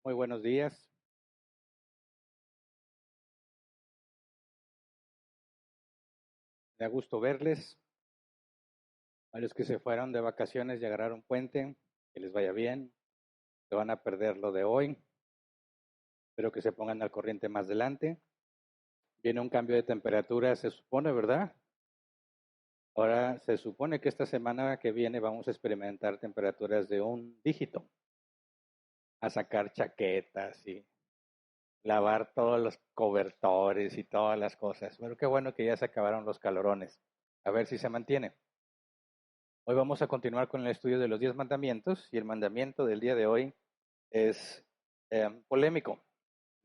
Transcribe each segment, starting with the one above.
Muy buenos días. Me da gusto verles. A los que se fueron de vacaciones y agarraron puente, que les vaya bien. Que van a perder lo de hoy. Espero que se pongan al corriente más adelante. Viene un cambio de temperatura, se supone, ¿verdad? Ahora se supone que esta semana que viene vamos a experimentar temperaturas de un dígito. A sacar chaquetas y lavar todos los cobertores y todas las cosas. Pero qué bueno que ya se acabaron los calorones. A ver si se mantiene. Hoy vamos a continuar con el estudio de los 10 mandamientos y el mandamiento del día de hoy es polémico.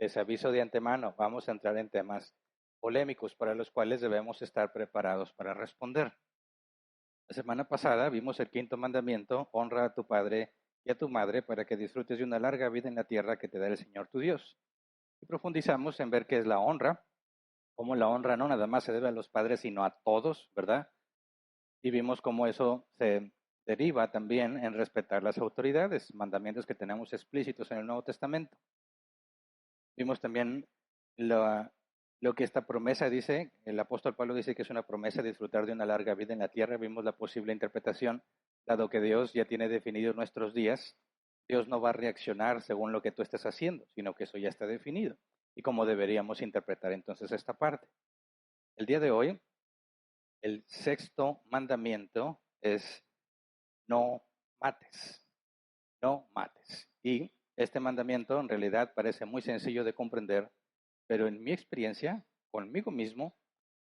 Les aviso de antemano, vamos a entrar en temas polémicos para los cuales debemos estar preparados para responder. La semana pasada vimos el quinto mandamiento, honra a tu padre y a tu madre para que disfrutes de una larga vida en la tierra que te da el Señor tu Dios. Y profundizamos en ver qué es la honra, cómo la honra no nada más se debe a los padres, sino a todos, ¿verdad? Y vimos cómo eso se deriva también en respetar las autoridades, mandamientos que tenemos explícitos en el Nuevo Testamento. Vimos también lo que esta promesa dice, el apóstol Pablo dice que es una promesa de disfrutar de una larga vida en la tierra. Vimos la posible interpretación, dado que Dios ya tiene definido nuestros días. Dios no va a reaccionar según lo que tú estés haciendo, sino que eso ya está definido. Y cómo deberíamos interpretar entonces esta parte. El día de hoy, el sexto mandamiento es no mates, no mates. Y este mandamiento en realidad parece muy sencillo de comprender, pero en mi experiencia, conmigo mismo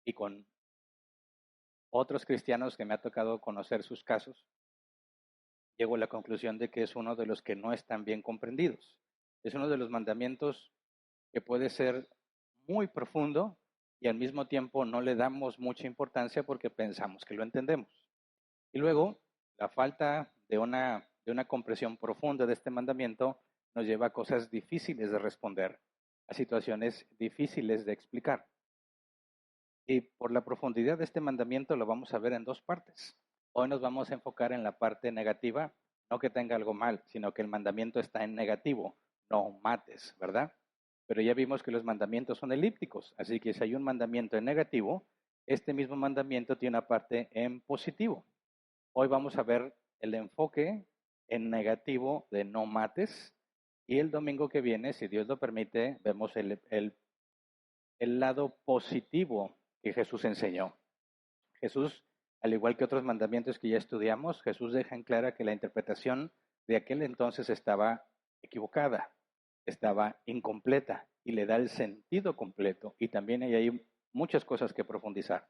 y con otros cristianos que me ha tocado conocer sus casos, llego a la conclusión de que es uno de los que no están bien comprendidos. Es uno de los mandamientos que puede ser muy profundo y al mismo tiempo no le damos mucha importancia porque pensamos que lo entendemos. Y luego, la falta de una comprensión profunda de este mandamiento nos lleva a cosas difíciles de responder, a situaciones difíciles de explicar. Y por la profundidad de este mandamiento lo vamos a ver en dos partes. Hoy nos vamos a enfocar en la parte negativa, no que tenga algo mal, sino que el mandamiento está en negativo, no mates, ¿verdad? Pero ya vimos que los mandamientos son elípticos, así que si hay un mandamiento en negativo, este mismo mandamiento tiene una parte en positivo. Hoy vamos a ver el enfoque en negativo de no mates y el domingo que viene, si Dios lo permite, vemos el lado positivo que Jesús enseñó. Jesús, al igual que otros mandamientos que ya estudiamos, Jesús deja en clara que la interpretación de aquel entonces estaba equivocada, estaba incompleta y le da el sentido completo y también hay ahí muchas cosas que profundizar.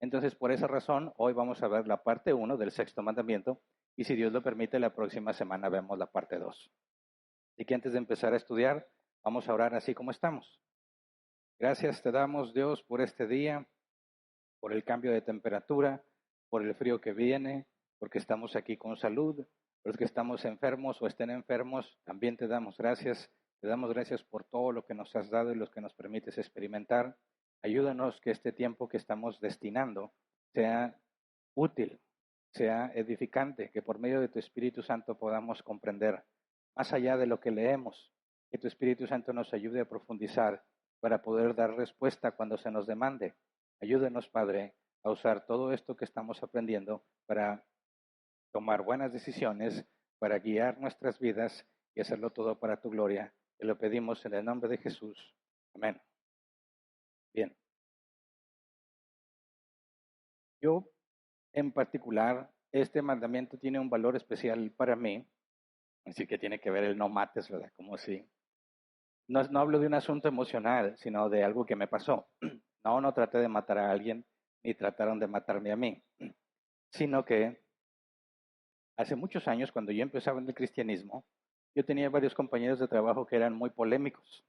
Entonces, por esa razón, hoy vamos a ver la parte 1 del sexto mandamiento y si Dios lo permite, la próxima semana vemos la parte 2. Así que antes de empezar a estudiar, vamos a orar así como estamos. Gracias te damos, Dios, por este día, por el cambio de temperatura, por el frío que viene, porque estamos aquí con salud, por los que estamos enfermos o estén enfermos, también te damos gracias. Te damos gracias por todo lo que nos has dado y lo que nos permites experimentar. Ayúdanos que este tiempo que estamos destinando sea útil, sea edificante, que por medio de tu Espíritu Santo podamos comprender más allá de lo que leemos, que tu Espíritu Santo nos ayude a profundizar para poder dar respuesta cuando se nos demande. Ayúdenos, Padre, a usar todo esto que estamos aprendiendo para tomar buenas decisiones, para guiar nuestras vidas y hacerlo todo para tu gloria. Te lo pedimos en el nombre de Jesús. Amén. Bien. Yo, en particular, este mandamiento tiene un valor especial para mí, así que tiene que ver el no mates, ¿verdad? Como si no hablo de un asunto emocional, sino de algo que me pasó. No traté de matar a alguien, ni trataron de matarme a mí, sino que hace muchos años, cuando yo empezaba en el cristianismo, yo tenía varios compañeros de trabajo que eran muy polémicos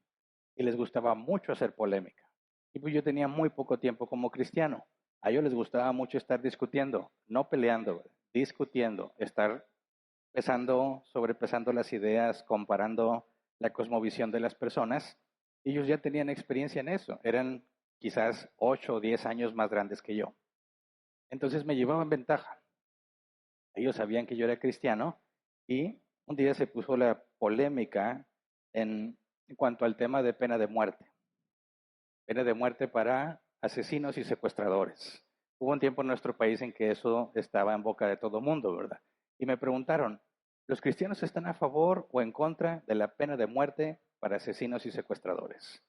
y les gustaba mucho hacer polémica. Y pues yo tenía muy poco tiempo como cristiano. A ellos les gustaba mucho estar discutiendo, no peleando, discutiendo, estar sobrepesando las ideas, comparando la cosmovisión de las personas. Ellos ya tenían experiencia en eso, eran quizás 8 o 10 años más grandes que yo. Entonces me llevaban ventaja. Ellos sabían que yo era cristiano y un día se puso la polémica en cuanto al tema de pena de muerte. Pena de muerte para asesinos y secuestradores. Hubo un tiempo en nuestro país en que eso estaba en boca de todo mundo, ¿verdad? Y me preguntaron, ¿los cristianos están a favor o en contra de la pena de muerte para asesinos y secuestradores?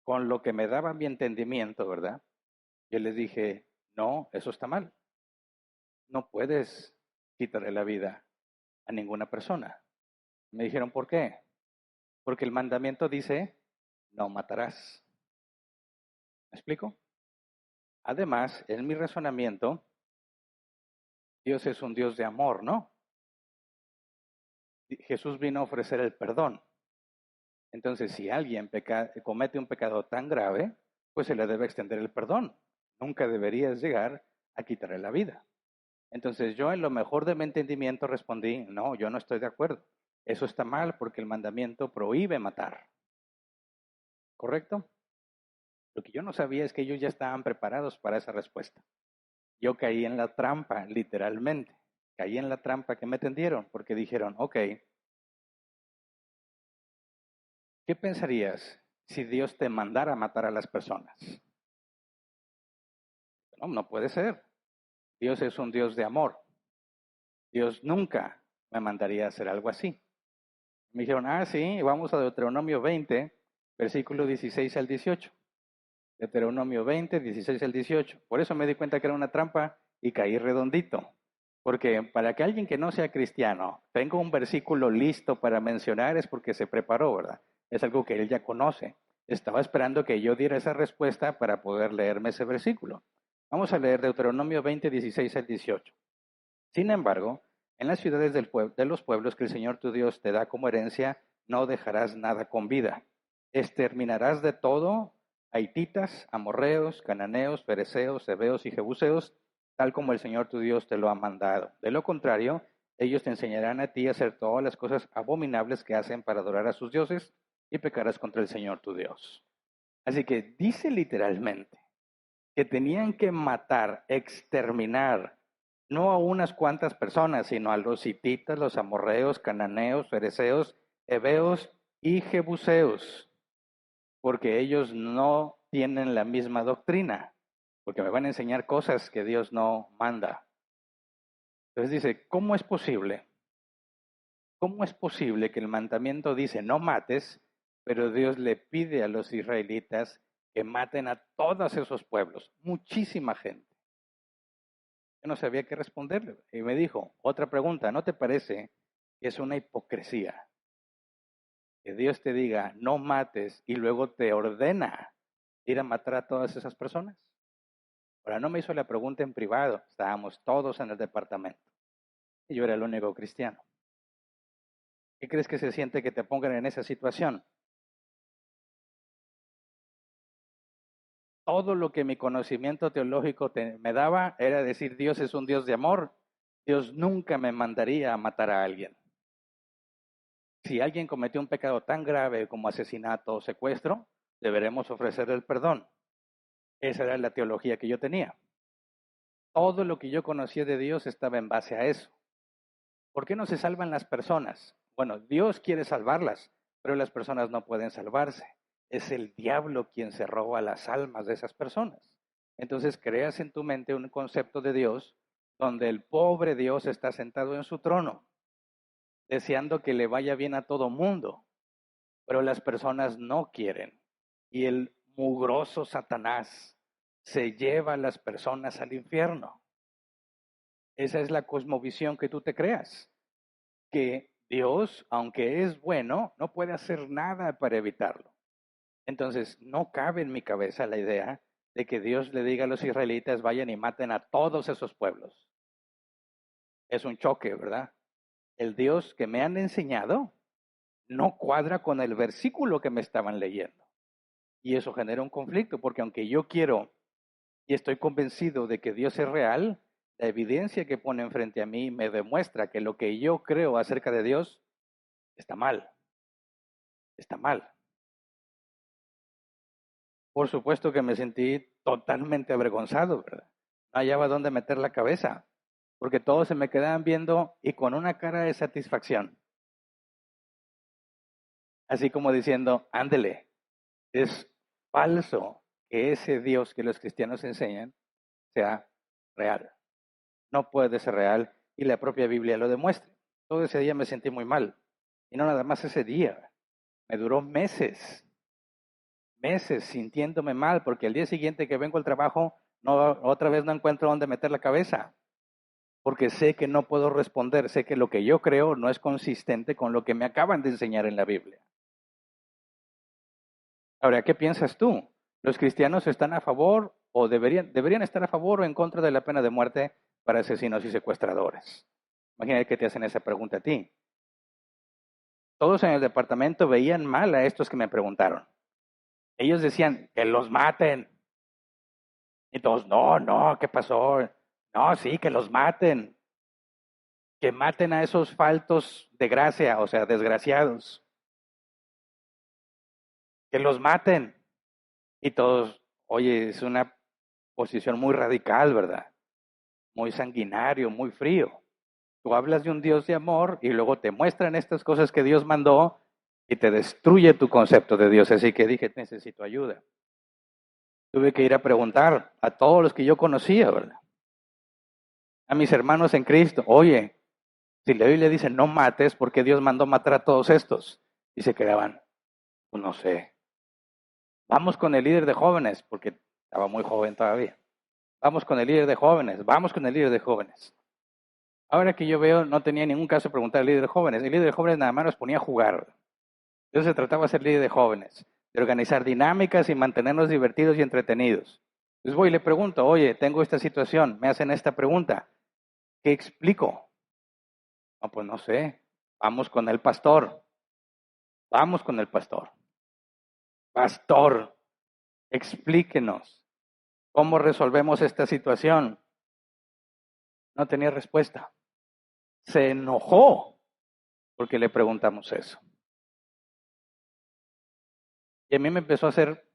Con lo que me daba mi entendimiento, ¿verdad? Yo les dije, no, eso está mal. No puedes quitarle la vida a ninguna persona. Me dijeron, ¿por qué? Porque el mandamiento dice, no matarás. ¿Me explico? Además, en mi razonamiento, Dios es un Dios de amor, ¿no? Jesús vino a ofrecer el perdón. Entonces, si alguien comete un pecado tan grave, pues se le debe extender el perdón. Nunca deberías llegar a quitarle la vida. Entonces, yo en lo mejor de mi entendimiento respondí, no, yo no estoy de acuerdo. Eso está mal porque el mandamiento prohíbe matar. ¿Correcto? Lo que yo no sabía es que ellos ya estaban preparados para esa respuesta. Yo caí en la trampa, literalmente. Caí en la trampa que me tendieron porque dijeron, ok, ¿qué pensarías si Dios te mandara a matar a las personas? No, no puede ser. Dios es un Dios de amor. Dios nunca me mandaría a hacer algo así. Me dijeron, sí, vamos a Deuteronomio 20, versículo 16 al 18. Deuteronomio 20, 16 al 18. Por eso me di cuenta que era una trampa y caí redondito. Porque para que alguien que no sea cristiano tenga un versículo listo para mencionar es porque se preparó, ¿verdad? Es algo que él ya conoce. Estaba esperando que yo diera esa respuesta para poder leerme ese versículo. Vamos a leer Deuteronomio 20, 16 al 18. Sin embargo, en las ciudades de los pueblos que el Señor tu Dios te da como herencia, no dejarás nada con vida. Exterminarás de todo a hititas, amorreos, cananeos, fereceos, heveos y jebuseos, tal como el Señor tu Dios te lo ha mandado. De lo contrario, ellos te enseñarán a ti a hacer todas las cosas abominables que hacen para adorar a sus dioses y pecarás contra el Señor tu Dios. Así que dice literalmente que tenían que matar, exterminar, no a unas cuantas personas, sino a los hititas, los amorreos, cananeos, fereceos, heveos y jebuseos, porque ellos no tienen la misma doctrina, porque me van a enseñar cosas que Dios no manda. Entonces dice, ¿cómo es posible? ¿Cómo es posible que el mandamiento dice no mates, pero Dios le pide a los israelitas que maten a todos esos pueblos? Muchísima gente. Yo no sabía qué responderle. Y me dijo, otra pregunta, ¿no te parece que es una hipocresía que Dios te diga no mates y luego te ordena ir a matar a todas esas personas? Ahora, no me hizo la pregunta en privado, estábamos todos en el departamento y yo era el único cristiano. ¿Qué crees que se siente que te pongan en esa situación? Todo lo que mi conocimiento teológico me daba era decir Dios es un Dios de amor. Dios nunca me mandaría a matar a alguien. Si alguien cometió un pecado tan grave como asesinato o secuestro, deberemos ofrecer el perdón. Esa era la teología que yo tenía. Todo lo que yo conocía de Dios estaba en base a eso. ¿Por qué no se salvan las personas? Bueno, Dios quiere salvarlas, pero las personas no pueden salvarse. Es el diablo quien se roba las almas de esas personas. Entonces creas en tu mente un concepto de Dios donde el pobre Dios está sentado en su trono, deseando que le vaya bien a todo mundo, pero las personas no quieren. Y el mugroso Satanás se lleva a las personas al infierno. Esa es la cosmovisión que tú te creas, que Dios, aunque es bueno, no puede hacer nada para evitarlo. Entonces, no cabe en mi cabeza la idea de que Dios le diga a los israelitas, vayan y maten a todos esos pueblos. Es un choque, ¿verdad? El Dios que me han enseñado no cuadra con el versículo que me estaban leyendo. Y eso genera un conflicto, porque aunque yo quiero y estoy convencido de que Dios es real, la evidencia que pone enfrente a mí me demuestra que lo que yo creo acerca de Dios está mal. Está mal. Por supuesto que me sentí totalmente avergonzado, ¿verdad? No hallaba dónde meter la cabeza, porque todos se me quedaban viendo y con una cara de satisfacción. Así como diciendo, ándele, es falso que ese Dios que los cristianos enseñan sea real. No puede ser real y la propia Biblia lo demuestra. Todo ese día me sentí muy mal. Y no nada más ese día. Me duró meses sintiéndome mal porque el día siguiente que vengo al trabajo, otra vez no encuentro dónde meter la cabeza. Porque sé que no puedo responder, sé que lo que yo creo no es consistente con lo que me acaban de enseñar en la Biblia. Ahora, ¿qué piensas tú? ¿Los cristianos están a favor o deberían estar a favor o en contra de la pena de muerte para asesinos y secuestradores? Imagínate que te hacen esa pregunta a ti. Todos en el departamento veían mal a estos que me preguntaron. Ellos decían, que los maten. Y todos, no, ¿qué pasó? No, sí, que los maten. Que maten a esos faltos de gracia, o sea, desgraciados. Que los maten. Y todos, oye, es una posición muy radical, ¿verdad? Muy sanguinario, muy frío. Tú hablas de un Dios de amor y luego te muestran estas cosas que Dios mandó y te destruye tu concepto de Dios. Así que dije, necesito ayuda. Tuve que ir a preguntar a todos los que yo conocía, ¿verdad? A mis hermanos en Cristo, oye, si la Biblia dice no mates, ¿por qué Dios mandó matar a todos estos? Y se quedaban, pues no sé. Vamos con el líder de jóvenes, porque estaba muy joven todavía. Vamos con el líder de jóvenes, vamos con el líder de jóvenes. Ahora que yo veo, no tenía ningún caso de preguntar al líder de jóvenes. El líder de jóvenes nada más nos ponía a jugar. Entonces se trataba de ser líder de jóvenes, de organizar dinámicas y mantenernos divertidos y entretenidos. Entonces voy y le pregunto, oye, tengo esta situación, me hacen esta pregunta, ¿qué explico? No, pues no sé, vamos con el pastor, vamos con el pastor. Pastor, explíquenos, ¿cómo resolvemos esta situación? No tenía respuesta. Se enojó porque le preguntamos eso. Y a mí me empezó a hacer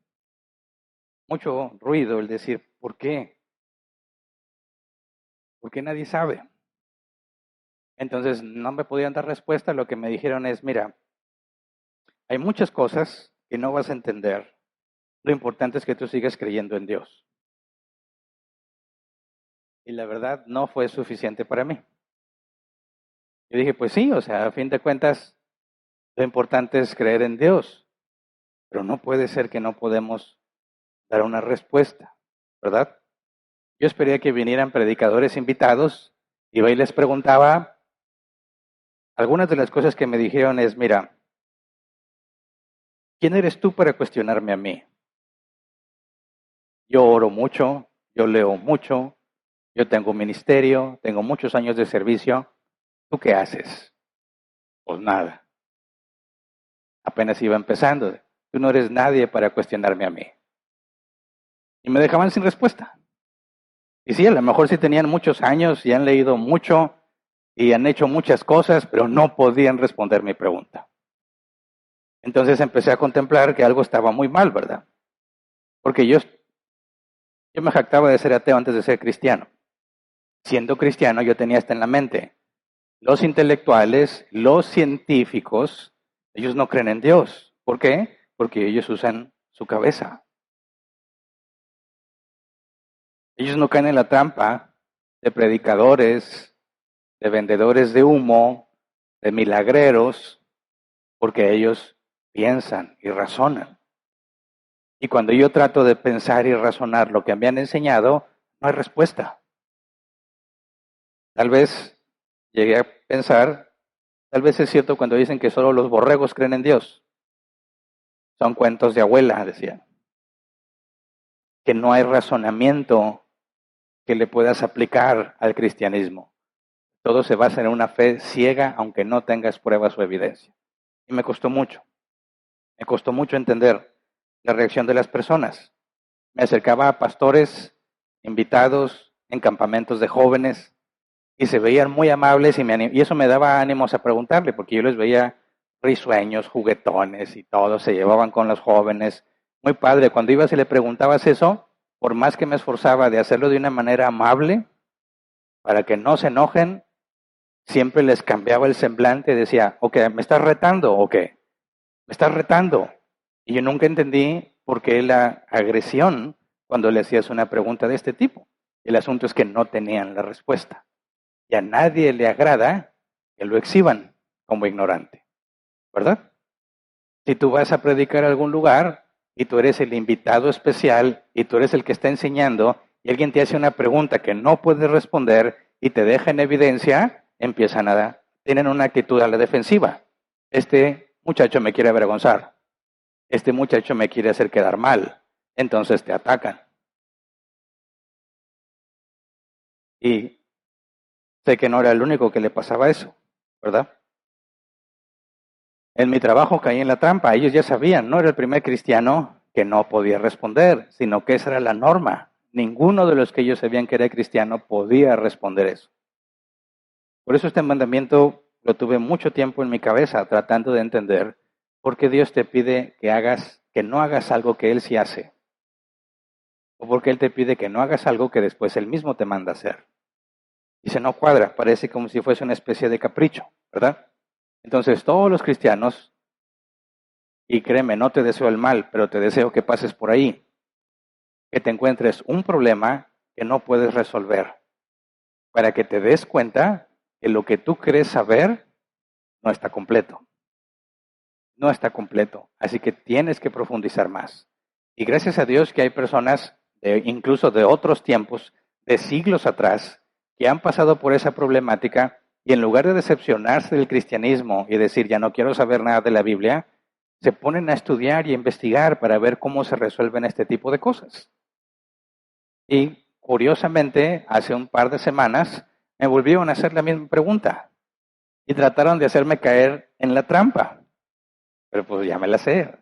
mucho ruido el decir, ¿por qué? ¿Por qué nadie sabe? Entonces no me podían dar respuesta. Lo que me dijeron es, mira, hay muchas cosas que no vas a entender. Lo importante es que tú sigas creyendo en Dios. Y la verdad no fue suficiente para mí. Yo dije, pues sí, o sea, a fin de cuentas, lo importante es creer en Dios. Pero no puede ser que no podemos dar una respuesta, ¿verdad? Yo esperé que vinieran predicadores invitados, iba y les preguntaba. Algunas de las cosas que me dijeron es, mira, ¿quién eres tú para cuestionarme a mí? Yo oro mucho, yo leo mucho, yo tengo un ministerio, tengo muchos años de servicio. ¿Tú qué haces? Pues nada. Apenas iba empezando. Tú no eres nadie para cuestionarme a mí. Y me dejaban sin respuesta. Y sí, a lo mejor sí tenían muchos años y han leído mucho y han hecho muchas cosas, pero no podían responder mi pregunta. Entonces empecé a contemplar que algo estaba muy mal, ¿verdad? Porque yo me jactaba de ser ateo antes de ser cristiano. Siendo cristiano, yo tenía hasta en la mente, los intelectuales, los científicos, ellos no creen en Dios. ¿Por qué? Porque ellos usan su cabeza. Ellos no caen en la trampa de predicadores, de vendedores de humo, de milagreros, porque ellos piensan y razonan. Y cuando yo trato de pensar y razonar lo que me han enseñado, no hay respuesta. Tal vez llegué a pensar, tal vez es cierto cuando dicen que solo los borregos creen en Dios. Son cuentos de abuela, decían. Que no hay razonamiento que le puedas aplicar al cristianismo. Todo se basa en una fe ciega, aunque no tengas pruebas o evidencia. Y me costó mucho entender la reacción de las personas. Me acercaba a pastores invitados en campamentos de jóvenes y se veían muy amables y eso me daba ánimos a preguntarle, porque yo les veía risueños, juguetones y todo, se llevaban con los jóvenes. Muy padre, cuando ibas y le preguntabas eso, por más que me esforzaba de hacerlo de una manera amable, para que no se enojen, siempre les cambiaba el semblante y decía, ok, ¿me estás retando o qué? Me estás retando. Y yo nunca entendí por qué la agresión cuando le hacías una pregunta de este tipo. El asunto es que no tenían la respuesta. Y a nadie le agrada que lo exhiban como ignorante, ¿verdad? Si tú vas a predicar a algún lugar y tú eres el invitado especial y tú eres el que está enseñando y alguien te hace una pregunta que no puedes responder y te deja en evidencia, tienen una actitud a la defensiva. Este muchacho me quiere avergonzar. Este muchacho me quiere hacer quedar mal. Entonces te atacan. Y sé que no era el único que le pasaba eso, ¿verdad? En mi trabajo caí en la trampa. Ellos ya sabían, no era el primer cristiano que no podía responder, sino que esa era la norma. Ninguno de los que ellos sabían que era cristiano podía responder eso. Por eso este mandamiento lo tuve mucho tiempo en mi cabeza tratando de entender por qué Dios te pide que no hagas algo que Él sí hace. O porque Él te pide que no hagas algo que después Él mismo te manda hacer. Y se no cuadra, parece como si fuese una especie de capricho, ¿verdad? Entonces todos los cristianos, y créeme, no te deseo el mal, pero te deseo que pases por ahí, que te encuentres un problema que no puedes resolver, para que te des cuenta que lo que tú crees saber no está completo. No está completo, así que tienes que profundizar más. Y gracias a Dios que hay personas, incluso de otros tiempos, de siglos atrás, que han pasado por esa problemática y en lugar de decepcionarse del cristianismo y decir ya no quiero saber nada de la Biblia, se ponen a estudiar y a investigar para ver cómo se resuelven este tipo de cosas. Y curiosamente, hace un par de semanas me volvieron a hacer la misma pregunta y trataron de hacerme caer en la trampa. Pero pues ya me la sé.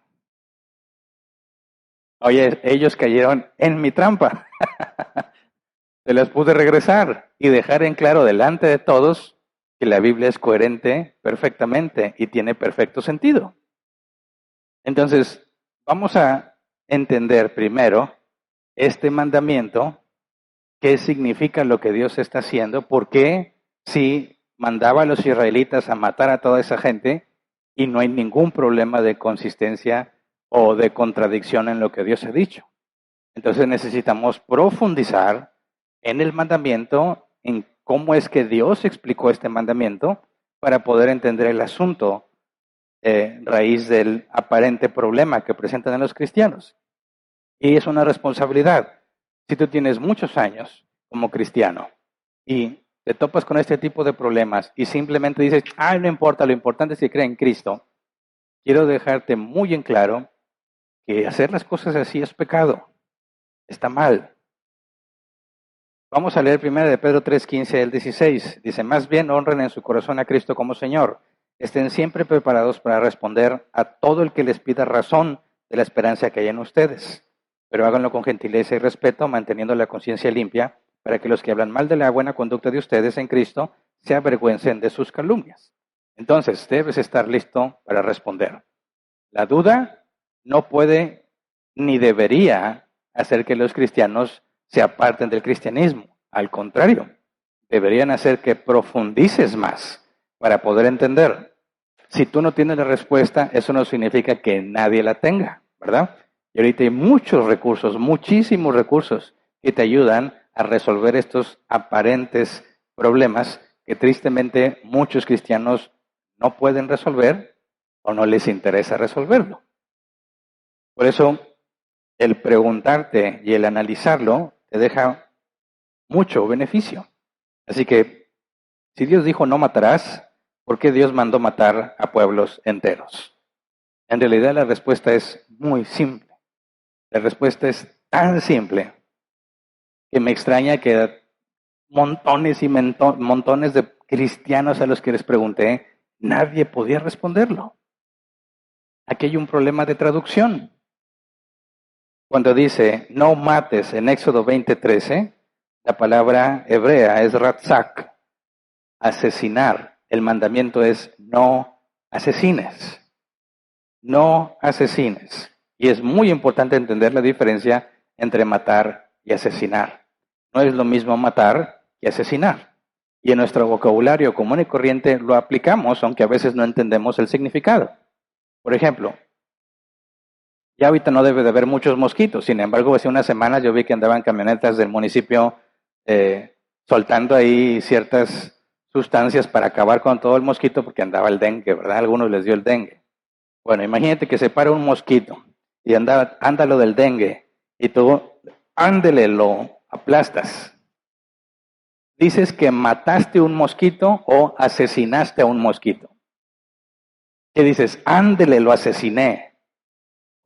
Oye, ellos cayeron en mi trampa. Se las pude regresar y dejar en claro delante de todos que la Biblia es coherente perfectamente y tiene perfecto sentido. Entonces, vamos a entender primero este mandamiento, qué significa lo que Dios está haciendo, por qué si mandaba a los israelitas a matar a toda esa gente y no hay ningún problema de consistencia o de contradicción en lo que Dios ha dicho. Entonces necesitamos profundizar en el mandamiento, en cómo es que Dios explicó este mandamiento para poder entender el asunto raíz del aparente problema que presentan los cristianos. Y es una responsabilidad. Si tú tienes muchos años como cristiano y te topas con este tipo de problemas y simplemente dices, ay, no importa, lo importante es que crea en Cristo, quiero dejarte muy en claro que hacer las cosas así es pecado, está mal. Vamos a leer primero de Pedro 3:15 al 16. Dice, más bien honren en su corazón a Cristo como Señor. Estén siempre preparados para responder a todo el que les pida razón de la esperanza que hay en ustedes. Pero háganlo con gentileza y respeto, manteniendo la conciencia limpia, para que los que hablan mal de la buena conducta de ustedes en Cristo se avergüencen de sus calumnias. Entonces, debes estar listo para responder. La duda no puede ni debería hacer que los cristianos se aparten del cristianismo. Al contrario, deberían hacer que profundices más para poder entender. Si tú no tienes la respuesta, eso no significa que nadie la tenga, ¿verdad? Y ahorita hay muchos recursos, muchísimos recursos que te ayudan a resolver estos aparentes problemas que tristemente muchos cristianos no pueden resolver o no les interesa resolverlo. Por eso, el preguntarte y el analizarlo te deja mucho beneficio. Así que, si Dios dijo no matarás, ¿por qué Dios mandó matar a pueblos enteros? En realidad la respuesta es muy simple. La respuesta es tan simple que me extraña que montones y montones de cristianos a los que les pregunté, nadie podía responderlo. Aquí hay un problema de traducción. Cuando dice no mates en Éxodo 20:13, la palabra hebrea es ratzak, asesinar. El mandamiento es no asesines. No asesines. Y es muy importante entender la diferencia entre matar y asesinar. No es lo mismo matar que asesinar. Y en nuestro vocabulario común y corriente lo aplicamos, aunque a veces no entendemos el significado. Por ejemplo, Ya ahorita no debe de haber muchos mosquitos, sin embargo, hace unas semanas yo vi que andaban camionetas del municipio soltando ahí ciertas sustancias para acabar con todo el mosquito porque andaba el dengue, ¿verdad? A algunos les dio el dengue. Bueno, imagínate que se para un mosquito y anda lo del dengue y tú, ándele, lo aplastas. ¿Dices que mataste un mosquito o asesinaste a un mosquito? ¿Qué dices? Ándele, lo asesiné.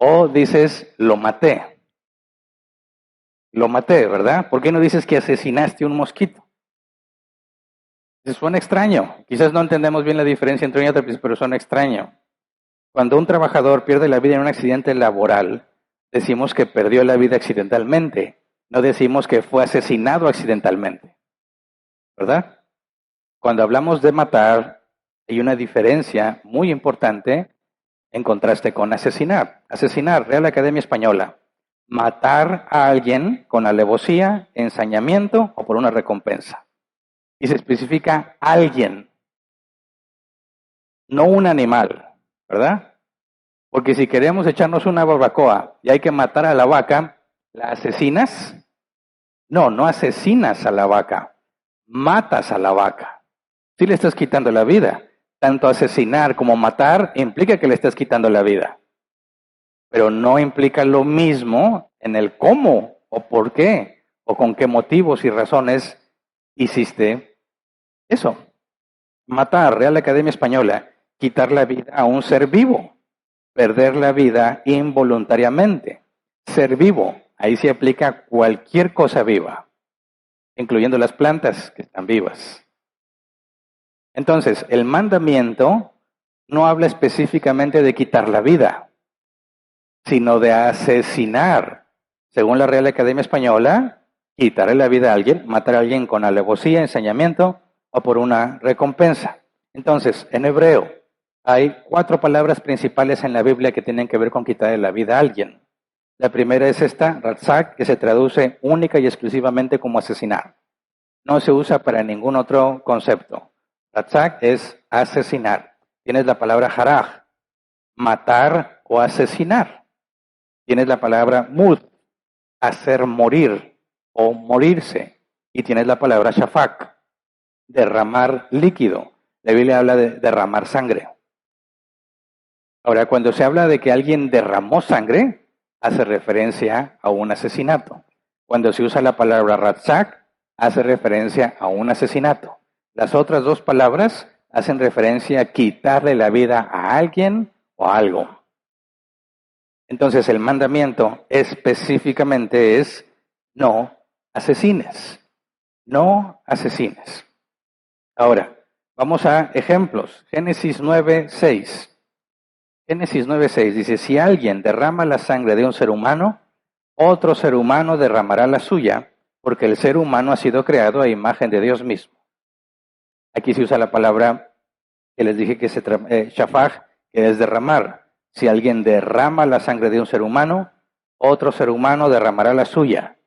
O dices, lo maté. Lo maté, ¿verdad? ¿Por qué no dices que asesinaste un mosquito? Suena extraño. Quizás no entendemos bien la diferencia entre una y otra, pero suena extraño. Cuando un trabajador pierde la vida en un accidente laboral, decimos que perdió la vida accidentalmente. No decimos que fue asesinado accidentalmente, ¿verdad? Cuando hablamos de matar, hay una diferencia muy importante en contraste con asesinar. Asesinar, Real Academia Española. Matar a alguien con alevosía, ensañamiento o por una recompensa. Y se especifica alguien, no un animal, ¿verdad? Porque si queremos echarnos una barbacoa y hay que matar a la vaca, ¿la asesinas? No, no asesinas a la vaca, matas a la vaca. Sí le estás quitando la vida. Tanto asesinar como matar implica que le estás quitando la vida. Pero no implica lo mismo en el cómo o por qué o con qué motivos y razones hiciste eso. Matar, Real Academia Española, quitar la vida a un ser vivo, perder la vida involuntariamente. Ser vivo, ahí se aplica cualquier cosa viva, incluyendo las plantas que están vivas. Entonces, el mandamiento no habla específicamente de quitar la vida, sino de asesinar. Según la Real Academia Española, quitarle la vida a alguien, matar a alguien con alevosía, ensañamiento o por una recompensa. Entonces, en hebreo hay 4 palabras principales en la Biblia que tienen que ver con quitarle la vida a alguien. La primera es esta, ratzak, que se traduce única y exclusivamente como asesinar. No se usa para ningún otro concepto. Ratzak es asesinar. Tienes la palabra haraj, matar o asesinar. Tienes la palabra mud, hacer morir o morirse. Y tienes la palabra shafak, derramar líquido. La Biblia habla de derramar sangre. Ahora, cuando se habla de que alguien derramó sangre, hace referencia a un asesinato. Cuando se usa la palabra ratzak, hace referencia a un asesinato. Las otras 2 palabras hacen referencia a quitarle la vida a alguien o a algo. Entonces, el mandamiento específicamente es no asesines. No asesines. Ahora, vamos a ejemplos. Génesis 9:6. Génesis 9:6 dice, si alguien derrama la sangre de un ser humano, otro ser humano derramará la suya, porque el ser humano ha sido creado a imagen de Dios mismo. Aquí se usa la palabra que les dije que es shafaj, que es derramar. Si alguien derrama la sangre de un ser humano, otro ser humano derramará la suya.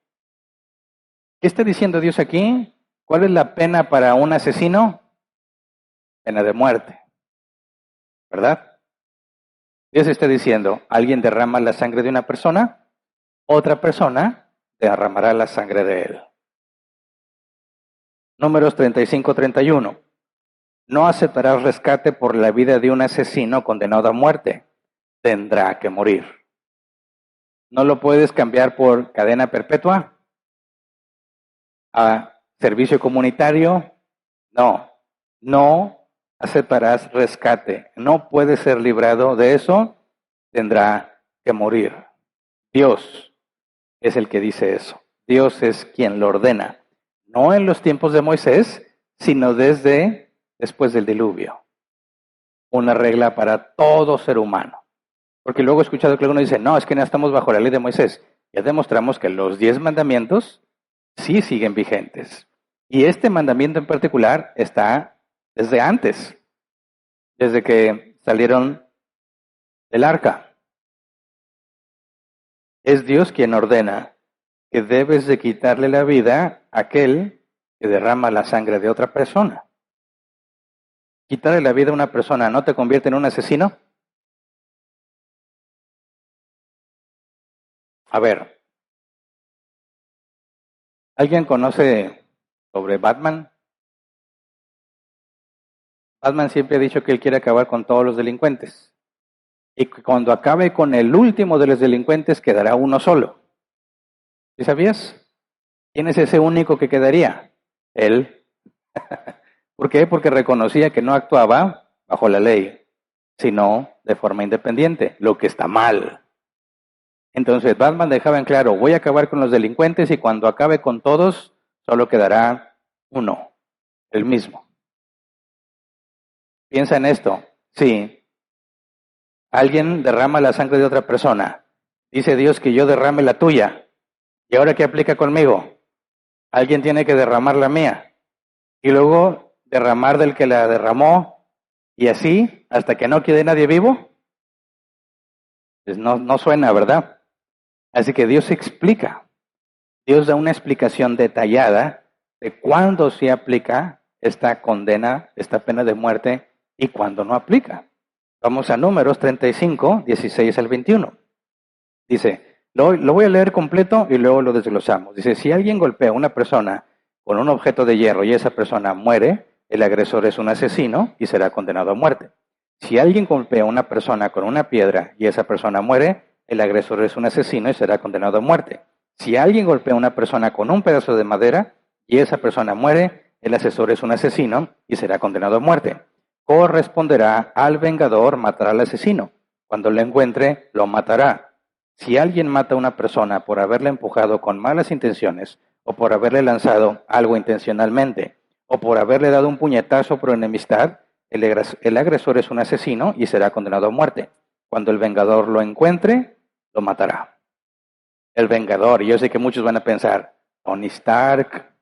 ¿Qué está diciendo Dios aquí? ¿Cuál es la pena para un asesino? Pena de muerte, ¿verdad? Dios está diciendo, alguien derrama la sangre de una persona, otra persona derramará la sangre de él. Números 35-31. No aceptarás rescate por la vida de un asesino condenado a muerte. Tendrá que morir. ¿No lo puedes cambiar por cadena perpetua? ¿A servicio comunitario? No. No aceptarás rescate. No puede ser librado de eso. Tendrá que morir. Dios es el que dice eso. Dios es quien lo ordena. No en los tiempos de Moisés, sino desde después del diluvio. Una regla para todo ser humano. Porque luego he escuchado que algunos dicen, no, es que no estamos bajo la ley de Moisés. Ya demostramos que los 10 mandamientos sí siguen vigentes. Y este mandamiento en particular está desde antes, desde que salieron del arca. Es Dios quien ordena que debes de quitarle la vida a aquel que derrama la sangre de otra persona. Quitarle la vida a una persona no te convierte en un asesino. A ver, ¿alguien conoce sobre Batman? Batman siempre ha dicho que él quiere acabar con todos los delincuentes. Y que cuando acabe con el último de los delincuentes, quedará uno solo. ¿Sí sabías? ¿Quién es ese único que quedaría? Él. ¿Por qué? Porque reconocía que no actuaba bajo la ley, sino de forma independiente, lo que está mal. Entonces Batman dejaba en claro, voy a acabar con los delincuentes y cuando acabe con todos, solo quedará uno, el mismo. Piensa en esto. Sí, alguien derrama la sangre de otra persona. Dice Dios que yo derrame la tuya. ¿Y ahora qué aplica conmigo? Alguien tiene que derramar la mía. Y luego derramar del que la derramó. Y así, hasta que no quede nadie vivo. Pues no suena, ¿verdad? Así que Dios explica. Dios da una explicación detallada de cuándo se aplica esta condena, esta pena de muerte y cuándo no aplica. Vamos a Números 35, 16 al 21. Dice, lo voy a leer completo y luego lo desglosamos. Dice, si alguien golpea a una persona con un objeto de hierro y esa persona muere, el agresor es un asesino y será condenado a muerte. Si alguien golpea a una persona con una piedra y esa persona muere, el agresor es un asesino y será condenado a muerte. Si alguien golpea a una persona con un pedazo de madera y esa persona muere, el asesor es un asesino y será condenado a muerte. Corresponderá al vengador matar al asesino. Cuando lo encuentre, lo matará. Si alguien mata a una persona por haberle empujado con malas intenciones, o por haberle lanzado algo intencionalmente, o por haberle dado un puñetazo por enemistad, el agresor es un asesino y será condenado a muerte. Cuando el vengador lo encuentre, lo matará. El vengador, y yo sé que muchos van a pensar, Tony Stark,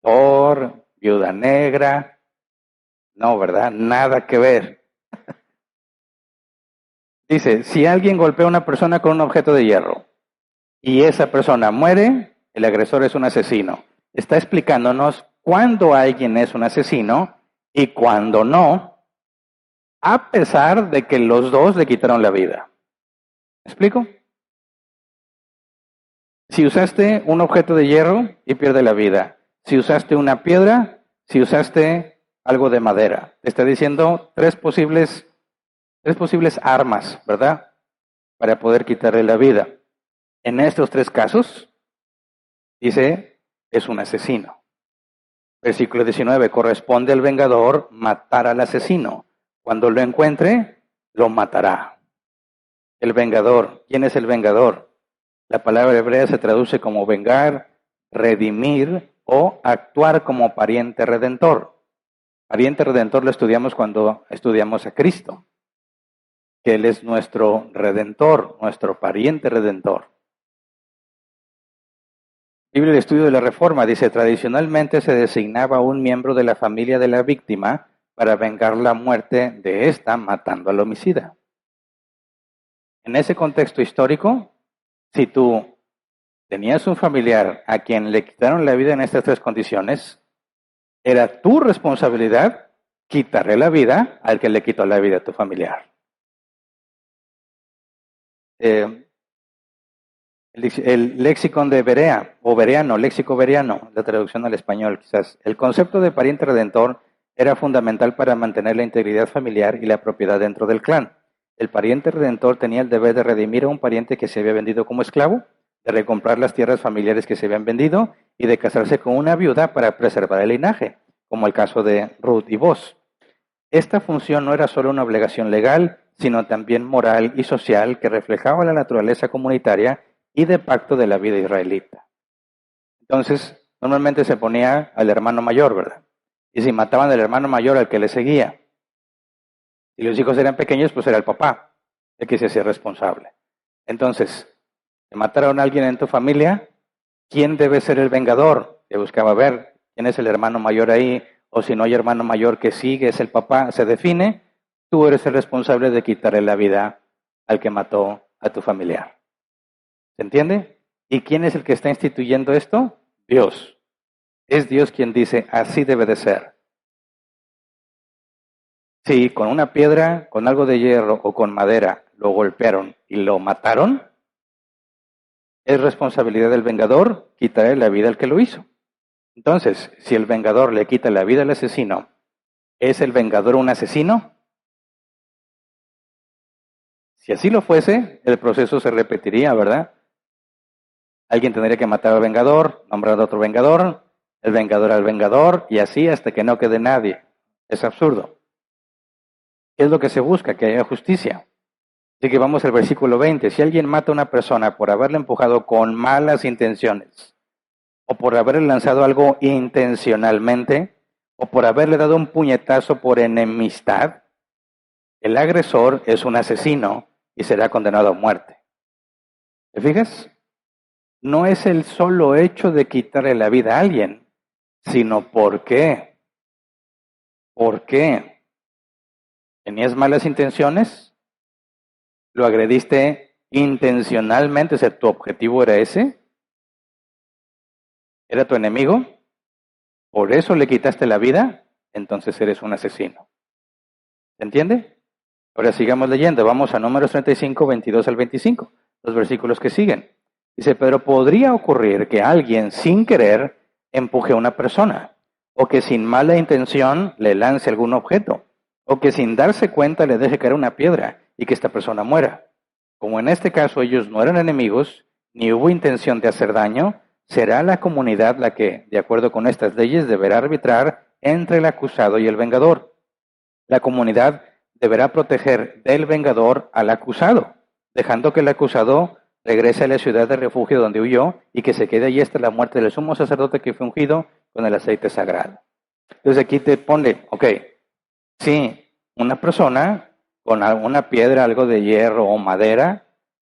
Thor, Viuda Negra. No, ¿verdad? Nada que ver. Dice, si alguien golpea a una persona con un objeto de hierro y esa persona muere, el agresor es un asesino. Está explicándonos cuándo alguien es un asesino y cuándo no, a pesar de que los dos le quitaron la vida. ¿Me explico? Si usaste un objeto de hierro y pierde la vida. Si usaste una piedra, si usaste algo de madera. Te está diciendo tres posibles armas, ¿verdad? Para poder quitarle la vida. En estos tres casos, dice, es un asesino. Versículo 19, corresponde al vengador matar al asesino. Cuando lo encuentre, lo matará. El vengador, ¿quién es el vengador? La palabra hebrea se traduce como vengar, redimir o actuar como pariente redentor. Pariente redentor lo estudiamos cuando estudiamos a Cristo, que Él es nuestro redentor, nuestro pariente redentor. Biblia de Estudio de la Reforma dice, tradicionalmente se designaba un miembro de la familia de la víctima para vengar la muerte de ésta matando al homicida. En ese contexto histórico, si tú tenías un familiar a quien le quitaron la vida en estas tres condiciones, era tu responsabilidad quitarle la vida al que le quitó la vida a tu familiar. El léxico de Berea, o bereano, léxico bereano, la traducción al español quizás. El concepto de pariente redentor era fundamental para mantener la integridad familiar y la propiedad dentro del clan. El pariente redentor tenía el deber de redimir a un pariente que se había vendido como esclavo, de recomprar las tierras familiares que se habían vendido y de casarse con una viuda para preservar el linaje, como el caso de Ruth y Boaz. Esta función no era solo una obligación legal, sino también moral y social que reflejaba la naturaleza comunitaria y de pacto de la vida israelita. Entonces, normalmente se ponía al hermano mayor, ¿verdad? Y si mataban al hermano mayor al que le seguía, si los hijos eran pequeños, pues era el papá el que se hacía responsable. Entonces, si mataron a alguien en tu familia, ¿quién debe ser el vengador? Te buscaba ver quién es el hermano mayor ahí, o si no hay hermano mayor que sigue, es el papá, se define, tú eres el responsable de quitarle la vida al que mató a tu familiar. ¿Se entiende? ¿Y quién es el que está instituyendo esto? Dios. Es Dios quien dice, así debe de ser. Si con una piedra, con algo de hierro o con madera lo golpearon y lo mataron, Es responsabilidad del vengador quitarle la vida al que lo hizo. Entonces, si el vengador le quita la vida al asesino, ¿es el vengador un asesino? Si así lo fuese, el proceso se repetiría, ¿verdad? Alguien tendría que matar al vengador, nombrar a otro vengador, el vengador al vengador, y así hasta que no quede nadie. Es absurdo. ¿Qué es lo que se busca? Que haya justicia. Así que vamos al versículo 20. Si alguien mata a una persona por haberle empujado con malas intenciones, o por haberle lanzado algo intencionalmente, o por haberle dado un puñetazo por enemistad, el agresor es un asesino y será condenado a muerte. ¿Te fijas? No es el solo hecho de quitarle la vida a alguien, sino por qué. ¿Por qué? ¿Tenías malas intenciones? ¿Lo agrediste intencionalmente? O sea, ¿tu objetivo era ese? ¿Era tu enemigo? ¿Por eso le quitaste la vida? Entonces eres un asesino. ¿Se entiende? Ahora sigamos leyendo. Vamos a Números 35, 22 al 25. Los versículos que siguen. Dice, pero podría ocurrir que alguien sin querer empuje a una persona, o que sin mala intención le lance algún objeto, o que sin darse cuenta le deje caer una piedra y que esta persona muera. Como en este caso ellos no eran enemigos, ni hubo intención de hacer daño, será la comunidad la que, de acuerdo con estas leyes, deberá arbitrar entre el acusado y el vengador. La comunidad deberá proteger del vengador al acusado, dejando que el acusado regrese a la ciudad de refugio donde huyó y que se quede allí hasta la muerte del sumo sacerdote que fue ungido con el aceite sagrado. Entonces aquí te pone, ok, si una persona con alguna piedra, algo de hierro o madera,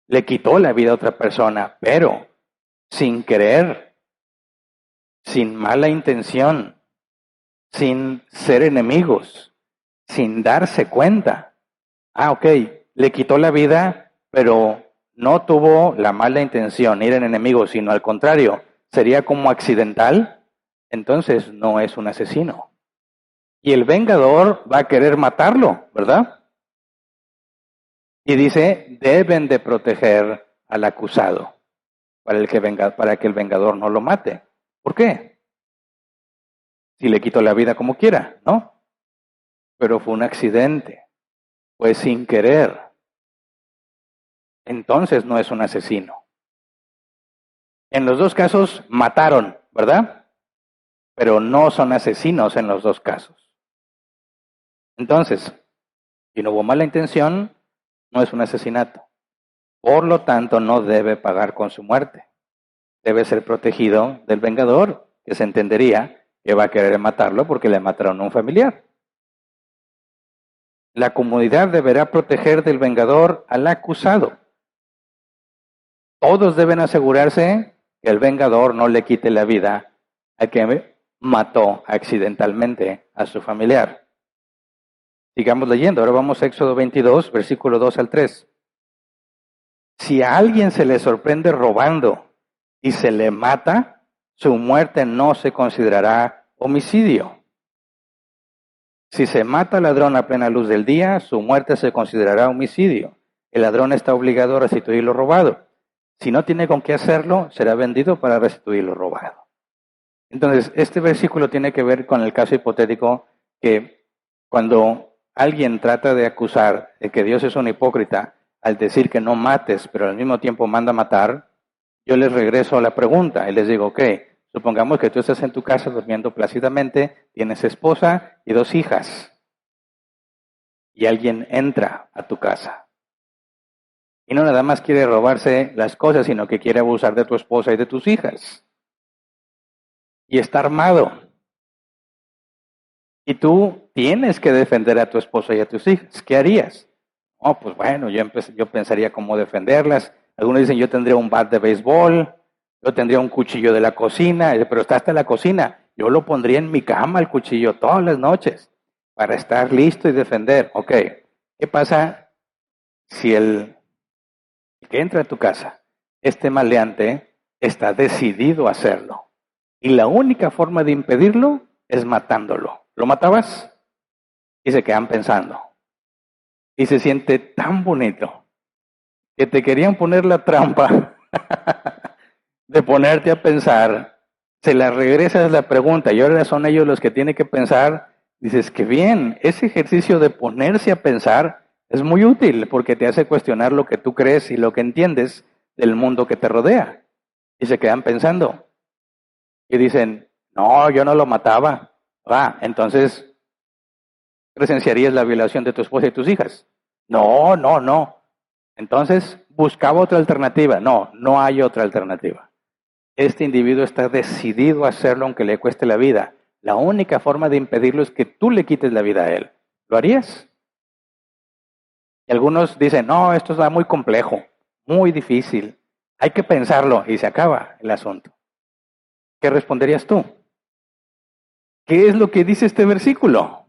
le quitó la vida a otra persona, pero sin querer, sin mala intención, sin ser enemigos, sin darse cuenta. Ah, ok, le quitó la vida, pero no tuvo la mala intención, ir en enemigo, sino al contrario, sería como accidental, entonces no es un asesino. Y el vengador va a querer matarlo, ¿verdad? Y dice, deben de proteger al acusado para que el vengador no lo mate. ¿Por qué? Si le quitó la vida como quiera, ¿no? Pero fue un accidente, fue sin querer. Entonces no es un asesino. En los dos casos mataron, ¿verdad? Pero no son asesinos en los dos casos. Entonces, si no hubo mala intención, no es un asesinato. Por lo tanto, no debe pagar con su muerte. Debe ser protegido del vengador, que se entendería que va a querer matarlo porque le mataron a un familiar. La comunidad deberá proteger del vengador al acusado. Todos deben asegurarse que el vengador no le quite la vida al que mató accidentalmente a su familiar. Sigamos leyendo. Ahora vamos a Éxodo 22, versículo 2 al 3. Si a alguien se le sorprende robando y se le mata, su muerte no se considerará homicidio. Si se mata al ladrón a plena luz del día, su muerte se considerará homicidio. El ladrón está obligado a restituir lo robado. Si no tiene con qué hacerlo, será vendido para restituir lo robado. Entonces, este versículo tiene que ver con el caso hipotético que cuando alguien trata de acusar de que Dios es un hipócrita al decir que no mates, pero al mismo tiempo manda matar, yo les regreso a la pregunta y les digo, ok, supongamos que tú estás en tu casa durmiendo plácidamente, tienes esposa y 2 hijas, y alguien entra a tu casa. Y no nada más quiere robarse las cosas, sino que quiere abusar de tu esposa y de tus hijas. Y está armado. Y tú tienes que defender a tu esposa y a tus hijas. ¿Qué harías? Oh, pues bueno, yo pensaría cómo defenderlas. Algunos dicen, yo tendría un bat de béisbol, yo tendría un cuchillo de la cocina, pero está hasta la cocina. Yo lo pondría en mi cama, el cuchillo, todas las noches, para estar listo y defender. Ok, ¿qué pasa si el que entra a tu casa, este maleante, está decidido a hacerlo? Y la única forma de impedirlo es matándolo. ¿Lo matabas? Y se quedan pensando. Y se siente tan bonito que te querían poner la trampa de ponerte a pensar, se la regresas la pregunta y ahora son ellos los que tienen que pensar, dices que bien, ese ejercicio de ponerse a pensar es muy útil porque te hace cuestionar lo que tú crees y lo que entiendes del mundo que te rodea. Y se quedan pensando y dicen, no, yo no lo mataba. Entonces presenciarías la violación de tu esposa y tus hijas. No, no, no. Entonces buscaba otra alternativa. No, no hay otra alternativa. Este individuo está decidido a hacerlo aunque le cueste la vida. La única forma de impedirlo es que tú le quites la vida a él. ¿Lo harías? Y algunos dicen, no, esto está muy complejo, muy difícil. Hay que pensarlo y se acaba el asunto. ¿Qué responderías tú? ¿Qué es lo que dice este versículo?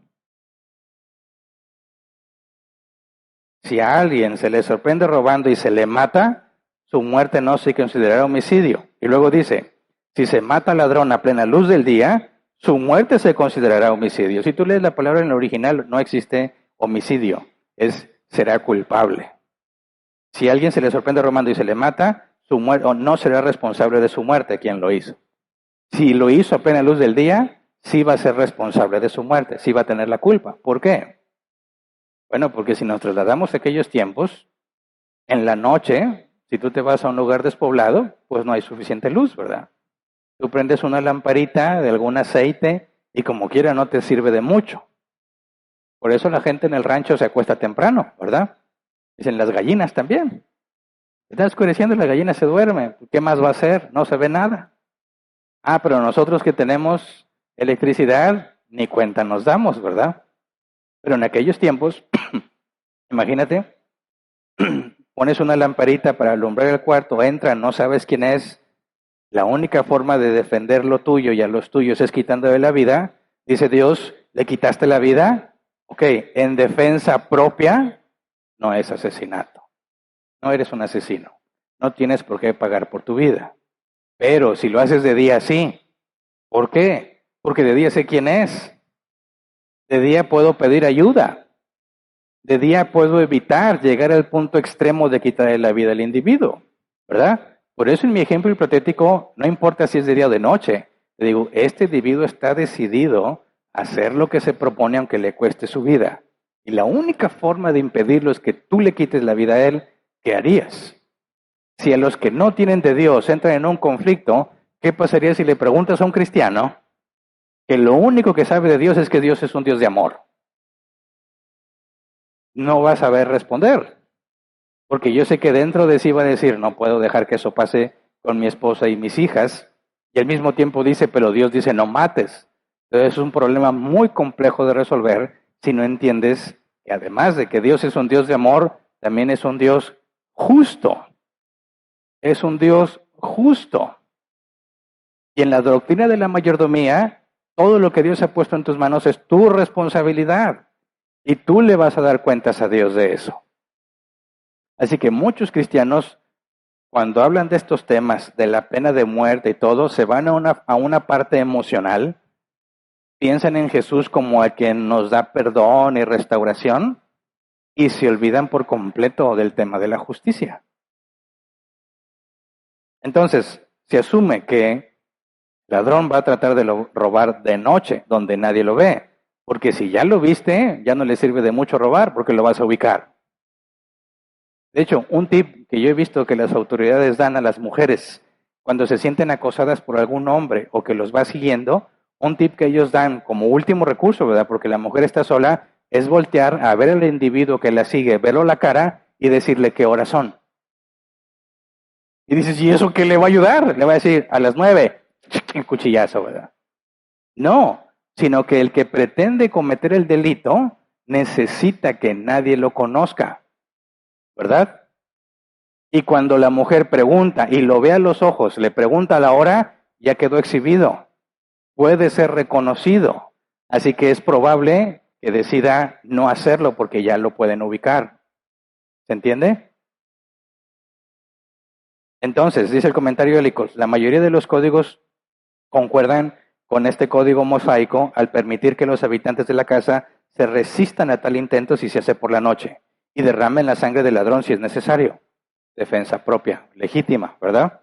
Si a alguien se le sorprende robando y se le mata, su muerte no se considerará homicidio. Y luego dice, si se mata al ladrón a plena luz del día, su muerte se considerará homicidio. Si tú lees la palabra en el original, no existe homicidio, será culpable. Si a alguien se le sorprende robando y se le mata, su muerte no será responsable de su muerte quien lo hizo. Si lo hizo a plena luz del día, sí va a ser responsable de su muerte, sí va a tener la culpa. ¿Por qué? Bueno, porque si nos trasladamos a aquellos tiempos, en la noche, si tú te vas a un lugar despoblado, pues no hay suficiente luz, ¿verdad? Tú prendes una lamparita de algún aceite y como quiera no te sirve de mucho. Por eso la gente en el rancho se acuesta temprano, ¿verdad? Dicen las gallinas también. Está oscureciendo y la gallina se duerme. ¿Qué más va a hacer? No se ve nada. Pero nosotros que tenemos electricidad, ni cuenta nos damos, ¿verdad? Pero en aquellos tiempos, imagínate, pones una lamparita para alumbrar el cuarto, entra, no sabes quién es, la única forma de defender lo tuyo y a los tuyos es quitándole la vida, dice Dios, ¿le quitaste la vida? Ok, en defensa propia no es asesinato, no eres un asesino, no tienes por qué pagar por tu vida, pero si lo haces de día sí, ¿por qué? Porque de día sé quién es, de día puedo pedir ayuda, de día puedo evitar llegar al punto extremo de quitarle la vida al individuo, ¿verdad? Por eso en mi ejemplo hipotético, no importa si es de día o de noche, te digo, este individuo está decidido a hacer lo que se propone aunque le cueste su vida. Y la única forma de impedirlo es que tú le quites la vida a él, ¿qué harías? Si a los que no tienen de Dios entran en un conflicto, ¿qué pasaría si le preguntas a un cristiano que lo único que sabe de Dios es que Dios es un Dios de amor? No va a saber responder. Porque yo sé que dentro de sí va a decir, no puedo dejar que eso pase con mi esposa y mis hijas. Y al mismo tiempo dice, pero Dios dice, no mates. Entonces es un problema muy complejo de resolver si no entiendes que además de que Dios es un Dios de amor, también es un Dios justo. Es un Dios justo. Y en la doctrina de la mayordomía, todo lo que Dios ha puesto en tus manos es tu responsabilidad. Y tú le vas a dar cuentas a Dios de eso. Así que muchos cristianos, cuando hablan de estos temas, de la pena de muerte y todo, se van a una parte emocional, piensan en Jesús como a quien nos da perdón y restauración y se olvidan por completo del tema de la justicia. Entonces, se asume que el ladrón va a tratar de robar de noche, donde nadie lo ve, porque si ya lo viste, ya no le sirve de mucho robar porque lo vas a ubicar. De hecho, un tip que yo he visto que las autoridades dan a las mujeres cuando se sienten acosadas por algún hombre o que los va siguiendo, un tip que ellos dan como último recurso, ¿verdad? Porque la mujer está sola, es voltear a ver al individuo que la sigue, verlo la cara y decirle qué horas son. Y dices, ¿y eso qué le va a ayudar? Le va a decir, a las 9, el cuchillazo, ¿verdad? No, sino que el que pretende cometer el delito necesita que nadie lo conozca, ¿verdad? Y cuando la mujer pregunta y lo ve a los ojos, le pregunta a la hora, ya quedó exhibido. Puede ser reconocido. Así que es probable que decida no hacerlo porque ya lo pueden ubicar. ¿Se entiende? Entonces, dice el comentario de Licos, la mayoría de los códigos concuerdan con este código mosaico al permitir que los habitantes de la casa se resistan a tal intento si se hace por la noche y derramen la sangre del ladrón si es necesario. Defensa propia, legítima, ¿verdad?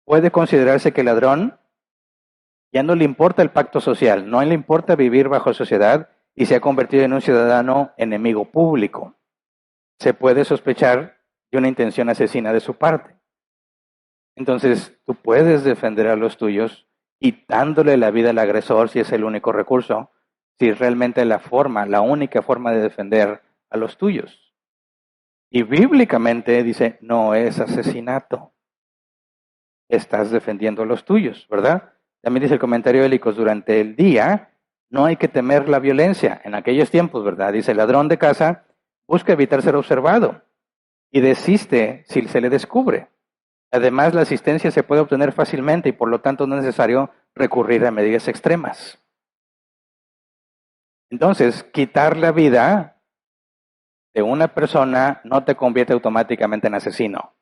puede considerarse que el ladrón ya no le importa el pacto social, no le importa vivir bajo sociedad y se ha convertido en un ciudadano enemigo público. Se puede sospechar de una intención asesina de su parte. Entonces, tú puedes defender a los tuyos quitándole la vida al agresor si es el único recurso, si realmente la única forma de defender a los tuyos. Y bíblicamente dice, no es asesinato. Estás defendiendo a los tuyos, ¿verdad? También dice el comentario de Helicos, durante el día no hay que temer la violencia. En aquellos tiempos, ¿verdad? Dice, el ladrón de casa busca evitar ser observado y desiste si se le descubre. Además, la asistencia se puede obtener fácilmente y por lo tanto no es necesario recurrir a medidas extremas. Entonces, quitar la vida de una persona no te convierte automáticamente en asesino,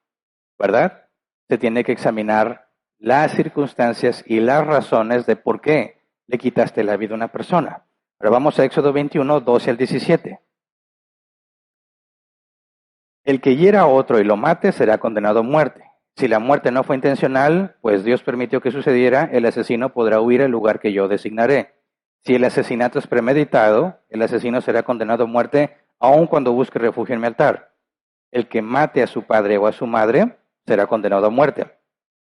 ¿verdad? Se tiene que examinar las circunstancias y las razones de por qué le quitaste la vida a una persona. Pero vamos a Éxodo 21, 12 al 17. El que hiera a otro y lo mate será condenado a muerte. Si la muerte no fue intencional, pues Dios permitió que sucediera, el asesino podrá huir al lugar que yo designaré. Si el asesinato es premeditado, el asesino será condenado a muerte aun cuando busque refugio en mi altar. El que mate a su padre o a su madre será condenado a muerte.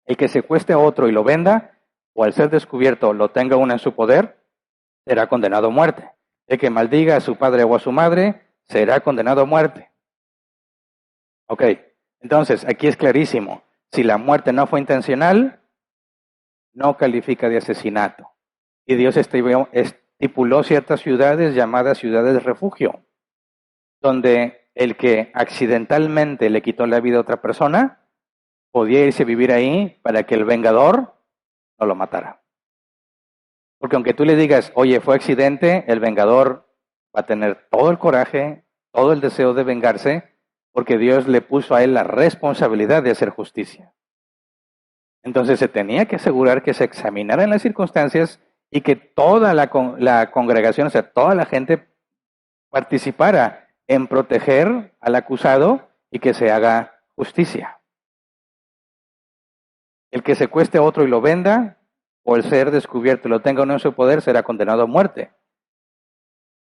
El que secuestre a otro y lo venda, o al ser descubierto lo tenga uno en su poder, será condenado a muerte. El que maldiga a su padre o a su madre será condenado a muerte. Ok, entonces aquí es clarísimo. Si la muerte no fue intencional, no califica de asesinato. Y Dios estipuló ciertas ciudades llamadas ciudades de refugio, donde el que accidentalmente le quitó la vida a otra persona podía irse a vivir ahí para que el vengador no lo matara. Porque aunque tú le digas, oye, fue accidente, el vengador va a tener todo el coraje, todo el deseo de vengarse, porque Dios le puso a él la responsabilidad de hacer justicia. Entonces se tenía que asegurar que se examinaran las circunstancias y que toda la congregación, o sea, toda la gente participara en proteger al acusado y que se haga justicia. El que secuestre a otro y lo venda, o el ser descubierto y lo tenga uno en su poder, será condenado a muerte.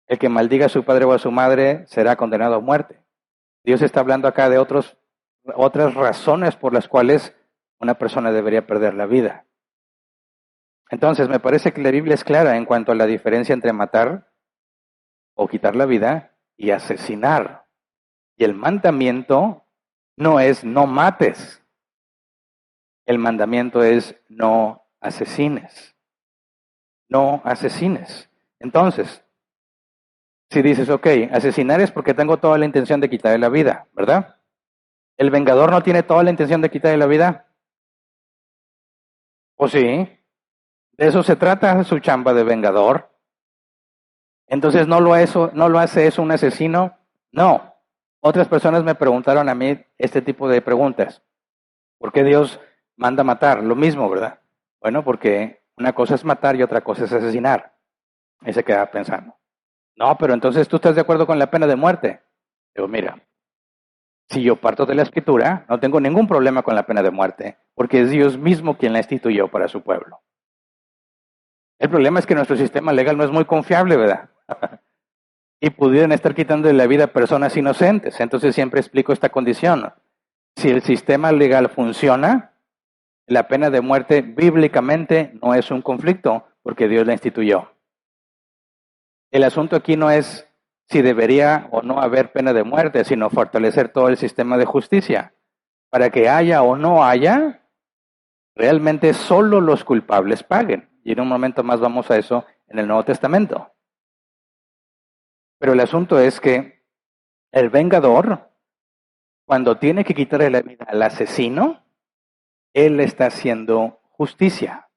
El que maldiga a su padre o a su madre será condenado a muerte. Dios está hablando acá de otras razones por las cuales una persona debería perder la vida. Entonces, me parece que la Biblia es clara en cuanto a la diferencia entre matar o quitar la vida y asesinar. Y el mandamiento no es no mates. El mandamiento es no asesines. No asesines. Entonces, si dices, ok, asesinar es porque tengo toda la intención de quitarle la vida, ¿verdad? ¿El vengador no tiene toda la intención de quitarle la vida? ¿O sí? De eso se trata su chamba de vengador. Entonces, ¿no lo hace eso un asesino? No. Otras personas me preguntaron a mí este tipo de preguntas. ¿Por qué Dios manda matar? Lo mismo, ¿verdad? Bueno, porque una cosa es matar y otra cosa es asesinar. Y se queda pensando. No, pero entonces tú estás de acuerdo con la pena de muerte. Digo, mira, si yo parto de la escritura, no tengo ningún problema con la pena de muerte, porque es Dios mismo quien la instituyó para su pueblo. El problema es que nuestro sistema legal no es muy confiable, ¿verdad? Y pudieran estar quitando la vida a personas inocentes. Entonces siempre explico esta condición. Si el sistema legal funciona, la pena de muerte bíblicamente no es un conflicto, porque Dios la instituyó. El asunto aquí no es si debería o no haber pena de muerte, sino fortalecer todo el sistema de justicia. Para que haya o no haya, realmente solo los culpables paguen. Y en un momento más vamos a eso en el Nuevo Testamento. Pero el asunto es que el vengador, cuando tiene que quitarle la vida al asesino, él está haciendo justicia.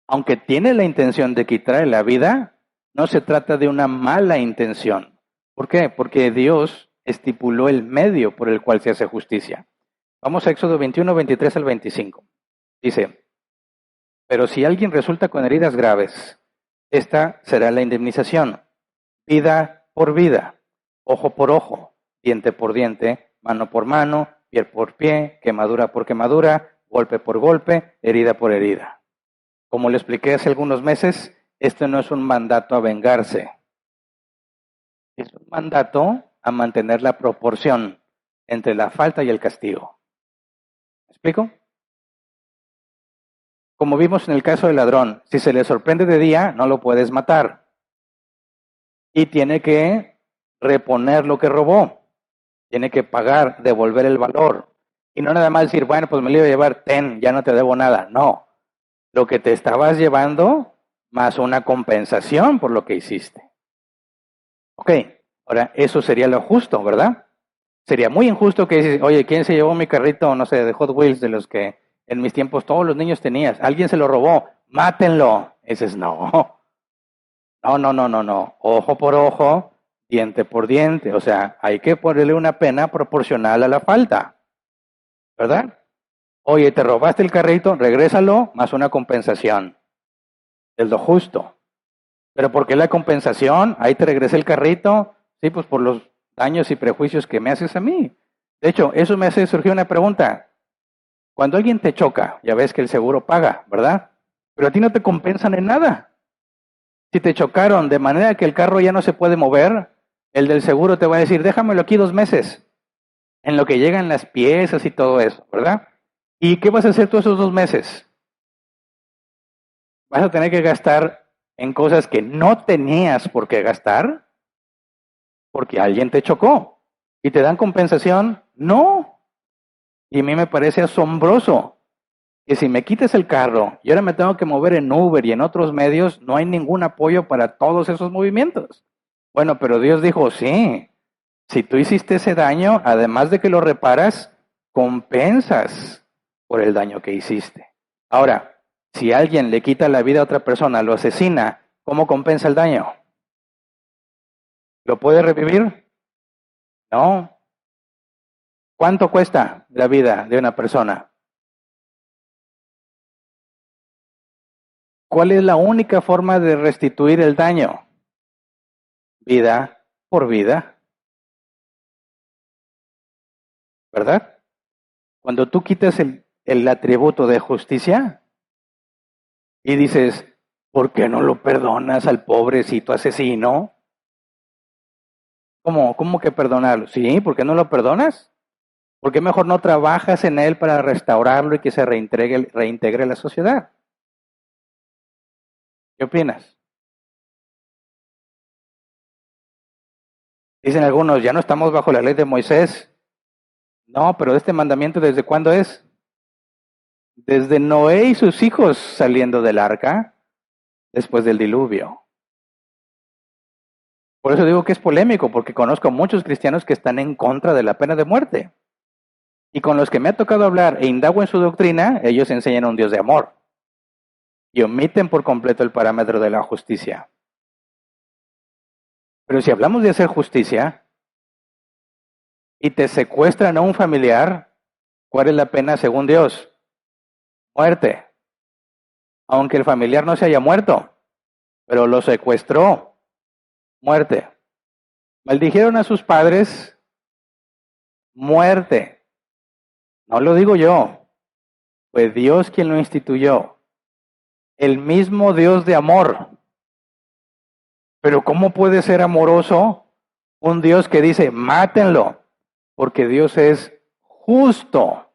Aunque tiene la intención de quitarle la vida, no se trata de una mala intención. ¿Por qué? Porque Dios estipuló el medio por el cual se hace justicia. Vamos a Éxodo 21, 23 al 25. Dice, pero si alguien resulta con heridas graves, esta será la indemnización. Vida por vida, ojo por ojo, diente por diente, mano por mano, pie por pie, quemadura por quemadura, golpe por golpe, herida por herida. Como le expliqué hace algunos meses, esto no es un mandato a vengarse. Es un mandato a mantener la proporción entre la falta y el castigo. ¿Me explico? Como vimos en el caso del ladrón, si se le sorprende de día, no lo puedes matar. Y tiene que reponer lo que robó. Tiene que pagar, devolver el valor. Y no nada más decir, bueno, pues me lo iba a llevar, ya no te debo nada. No. Lo que te estabas llevando, más una compensación por lo que hiciste. Ok, ahora eso sería lo justo, ¿verdad? Sería muy injusto que dices, oye, ¿quién se llevó mi carrito, no sé, de Hot Wheels, de los que en mis tiempos todos los niños tenías? Alguien se lo robó, mátenlo. Y dices, no. No. Ojo por ojo, diente por diente. O sea, hay que ponerle una pena proporcional a la falta, ¿verdad? Oye, te robaste el carrito, regrésalo, más una compensación. Es lo justo. ¿Pero por qué la compensación? Ahí te regresé el carrito. Sí, pues por los daños y prejuicios que me haces a mí. De hecho, eso me hace surgir una pregunta. Cuando alguien te choca, ya ves que el seguro paga, ¿verdad? Pero a ti no te compensan en nada. Si te chocaron de manera que el carro ya no se puede mover, el del seguro te va a decir, déjamelo aquí 2 meses, en lo que llegan las piezas y todo eso, ¿verdad? ¿Y qué vas a hacer tú esos 2 meses? ¿Vas a tener que gastar en cosas que no tenías por qué gastar? Porque alguien te chocó. ¿Y te dan compensación? No. Y a mí me parece asombroso que si me quites el carro y ahora me tengo que mover en Uber y en otros medios, no hay ningún apoyo para todos esos movimientos. Bueno, pero Dios dijo, sí, si tú hiciste ese daño, además de que lo reparas, compensas por el daño que hiciste. Ahora, si alguien le quita la vida a otra persona, lo asesina, ¿cómo compensa el daño? ¿Lo puede revivir? No. ¿Cuánto cuesta la vida de una persona? ¿Cuál es la única forma de restituir el daño? Vida por vida. ¿Verdad? Cuando tú quitas el atributo de justicia y dices, ¿por qué no lo perdonas al pobrecito asesino? ¿Cómo que perdonarlo? Sí, ¿por qué no lo perdonas? ¿Por qué mejor no trabajas en él para restaurarlo y que se reintegre a la sociedad? ¿Qué opinas? Dicen algunos, ya no estamos bajo la ley de Moisés. No, pero este mandamiento, ¿desde cuándo es? Desde Noé y sus hijos saliendo del arca después del diluvio. Por eso digo que es polémico, porque conozco muchos cristianos que están en contra de la pena de muerte. Y con los que me ha tocado hablar e indago en su doctrina, ellos enseñan a un Dios de amor. Y omiten por completo el parámetro de la justicia. Pero si hablamos de hacer justicia y te secuestran a un familiar, ¿cuál es la pena según Dios? Muerte. Aunque el familiar no se haya muerto, pero lo secuestró. Muerte. Maldijeron a sus padres. Muerte. No lo digo yo. Fue Dios quien lo instituyó. El mismo Dios de amor. Pero ¿cómo puede ser amoroso un Dios que dice, mátenlo? Porque Dios es justo.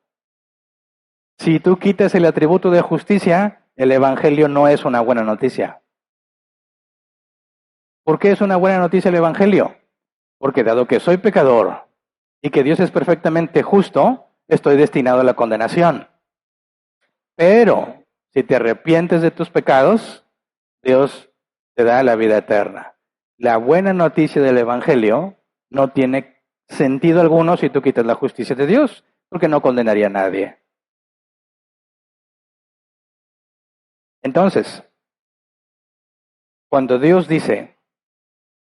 Si tú quitas el atributo de justicia, el Evangelio no es una buena noticia. ¿Por qué es una buena noticia el Evangelio? Porque dado que soy pecador y que Dios es perfectamente justo, estoy destinado a la condenación. Pero si te arrepientes de tus pecados, Dios te da la vida eterna. La buena noticia del Evangelio no tiene sentido alguno si tú quitas la justicia de Dios, porque no condenaría a nadie. Entonces, cuando Dios dice,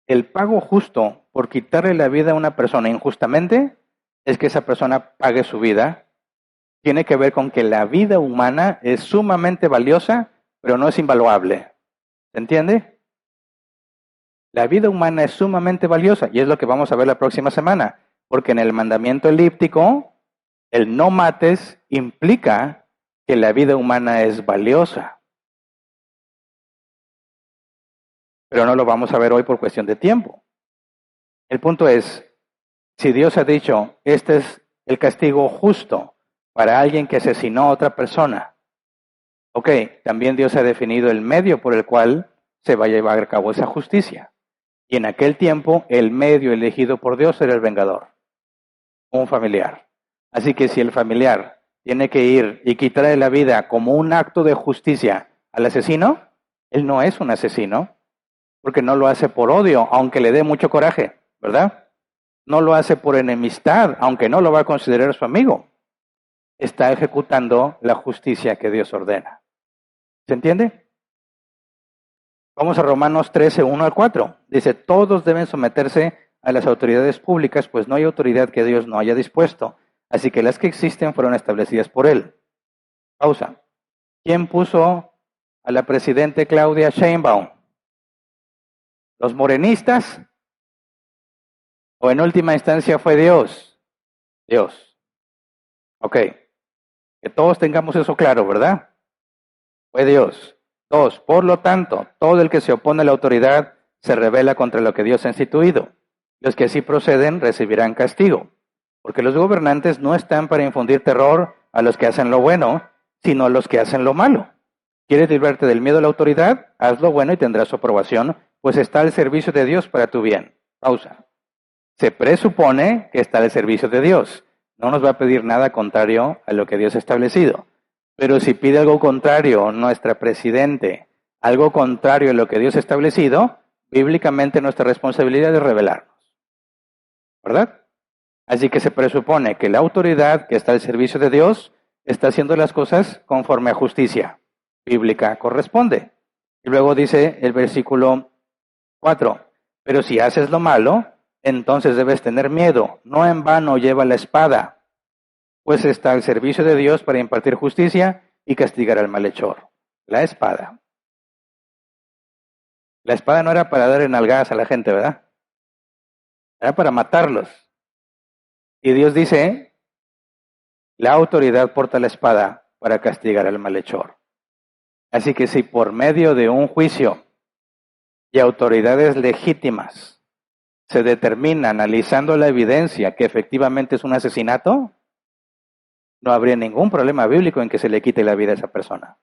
el pago justo por quitarle la vida a una persona injustamente, es que esa persona pague su vida. Tiene que ver con que la vida humana es sumamente valiosa, pero no es invaluable. ¿Se entiende? La vida humana es sumamente valiosa y es lo que vamos a ver la próxima semana, porque en el mandamiento elíptico, el no mates implica que la vida humana es valiosa. Pero no lo vamos a ver hoy por cuestión de tiempo. El punto es, si Dios ha dicho, este es el castigo justo para alguien que asesinó a otra persona, ok, también Dios ha definido el medio por el cual se va a llevar a cabo esa justicia. Y en aquel tiempo, el medio elegido por Dios era el vengador, un familiar. Así que si el familiar tiene que ir y quitarle la vida como un acto de justicia al asesino, él no es un asesino, porque no lo hace por odio, aunque le dé mucho coraje, ¿verdad? No lo hace por enemistad, aunque no lo va a considerar su amigo. Está ejecutando la justicia que Dios ordena. ¿Se entiende? Vamos a Romanos 13, 1 al 4. Dice, todos deben someterse a las autoridades públicas, pues no hay autoridad que Dios no haya dispuesto. Así que las que existen fueron establecidas por Él. Pausa. ¿Quién puso a la presidente Claudia Sheinbaum? ¿Los morenistas? ¿O en última instancia fue Dios? Dios. Ok. Que todos tengamos eso claro, ¿verdad? Fue Dios. 2. Por lo tanto, todo el que se opone a la autoridad se rebela contra lo que Dios ha instituido. Los que así proceden recibirán castigo, porque los gobernantes no están para infundir terror a los que hacen lo bueno, sino a los que hacen lo malo. ¿Quieres librarte del miedo a la autoridad? Haz lo bueno y tendrás su aprobación, pues está al servicio de Dios para tu bien. Pausa. Se presupone que está al servicio de Dios. No nos va a pedir nada contrario a lo que Dios ha establecido. Pero si pide algo contrario nuestra presidente, algo contrario a lo que Dios ha establecido, bíblicamente nuestra responsabilidad es rebelarnos. ¿Verdad? Así que se presupone que la autoridad que está al servicio de Dios está haciendo las cosas conforme a justicia bíblica corresponde. Y luego dice el versículo 4, pero si haces lo malo, entonces debes tener miedo, no en vano lleva la espada, pues está al servicio de Dios para impartir justicia y castigar al malhechor. La espada. La espada no era para dar enalgadas a la gente, ¿verdad? Era para matarlos. Y Dios dice, la autoridad porta la espada para castigar al malhechor. Así que si por medio de un juicio y autoridades legítimas se determina, analizando la evidencia, que efectivamente es un asesinato, no habría ningún problema bíblico en que se le quite la vida a esa persona.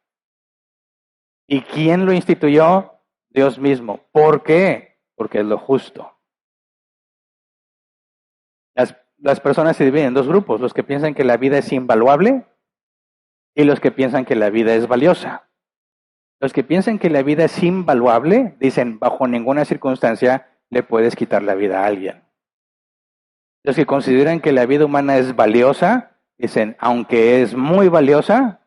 ¿Y quién lo instituyó? Dios mismo. ¿Por qué? Porque es lo justo. Las personas se dividen en dos grupos, los que piensan que la vida es invaluable y los que piensan que la vida es valiosa. Los que piensan que la vida es invaluable dicen, bajo ninguna circunstancia le puedes quitar la vida a alguien. Los que consideran que la vida humana es valiosa, dicen, aunque es muy valiosa,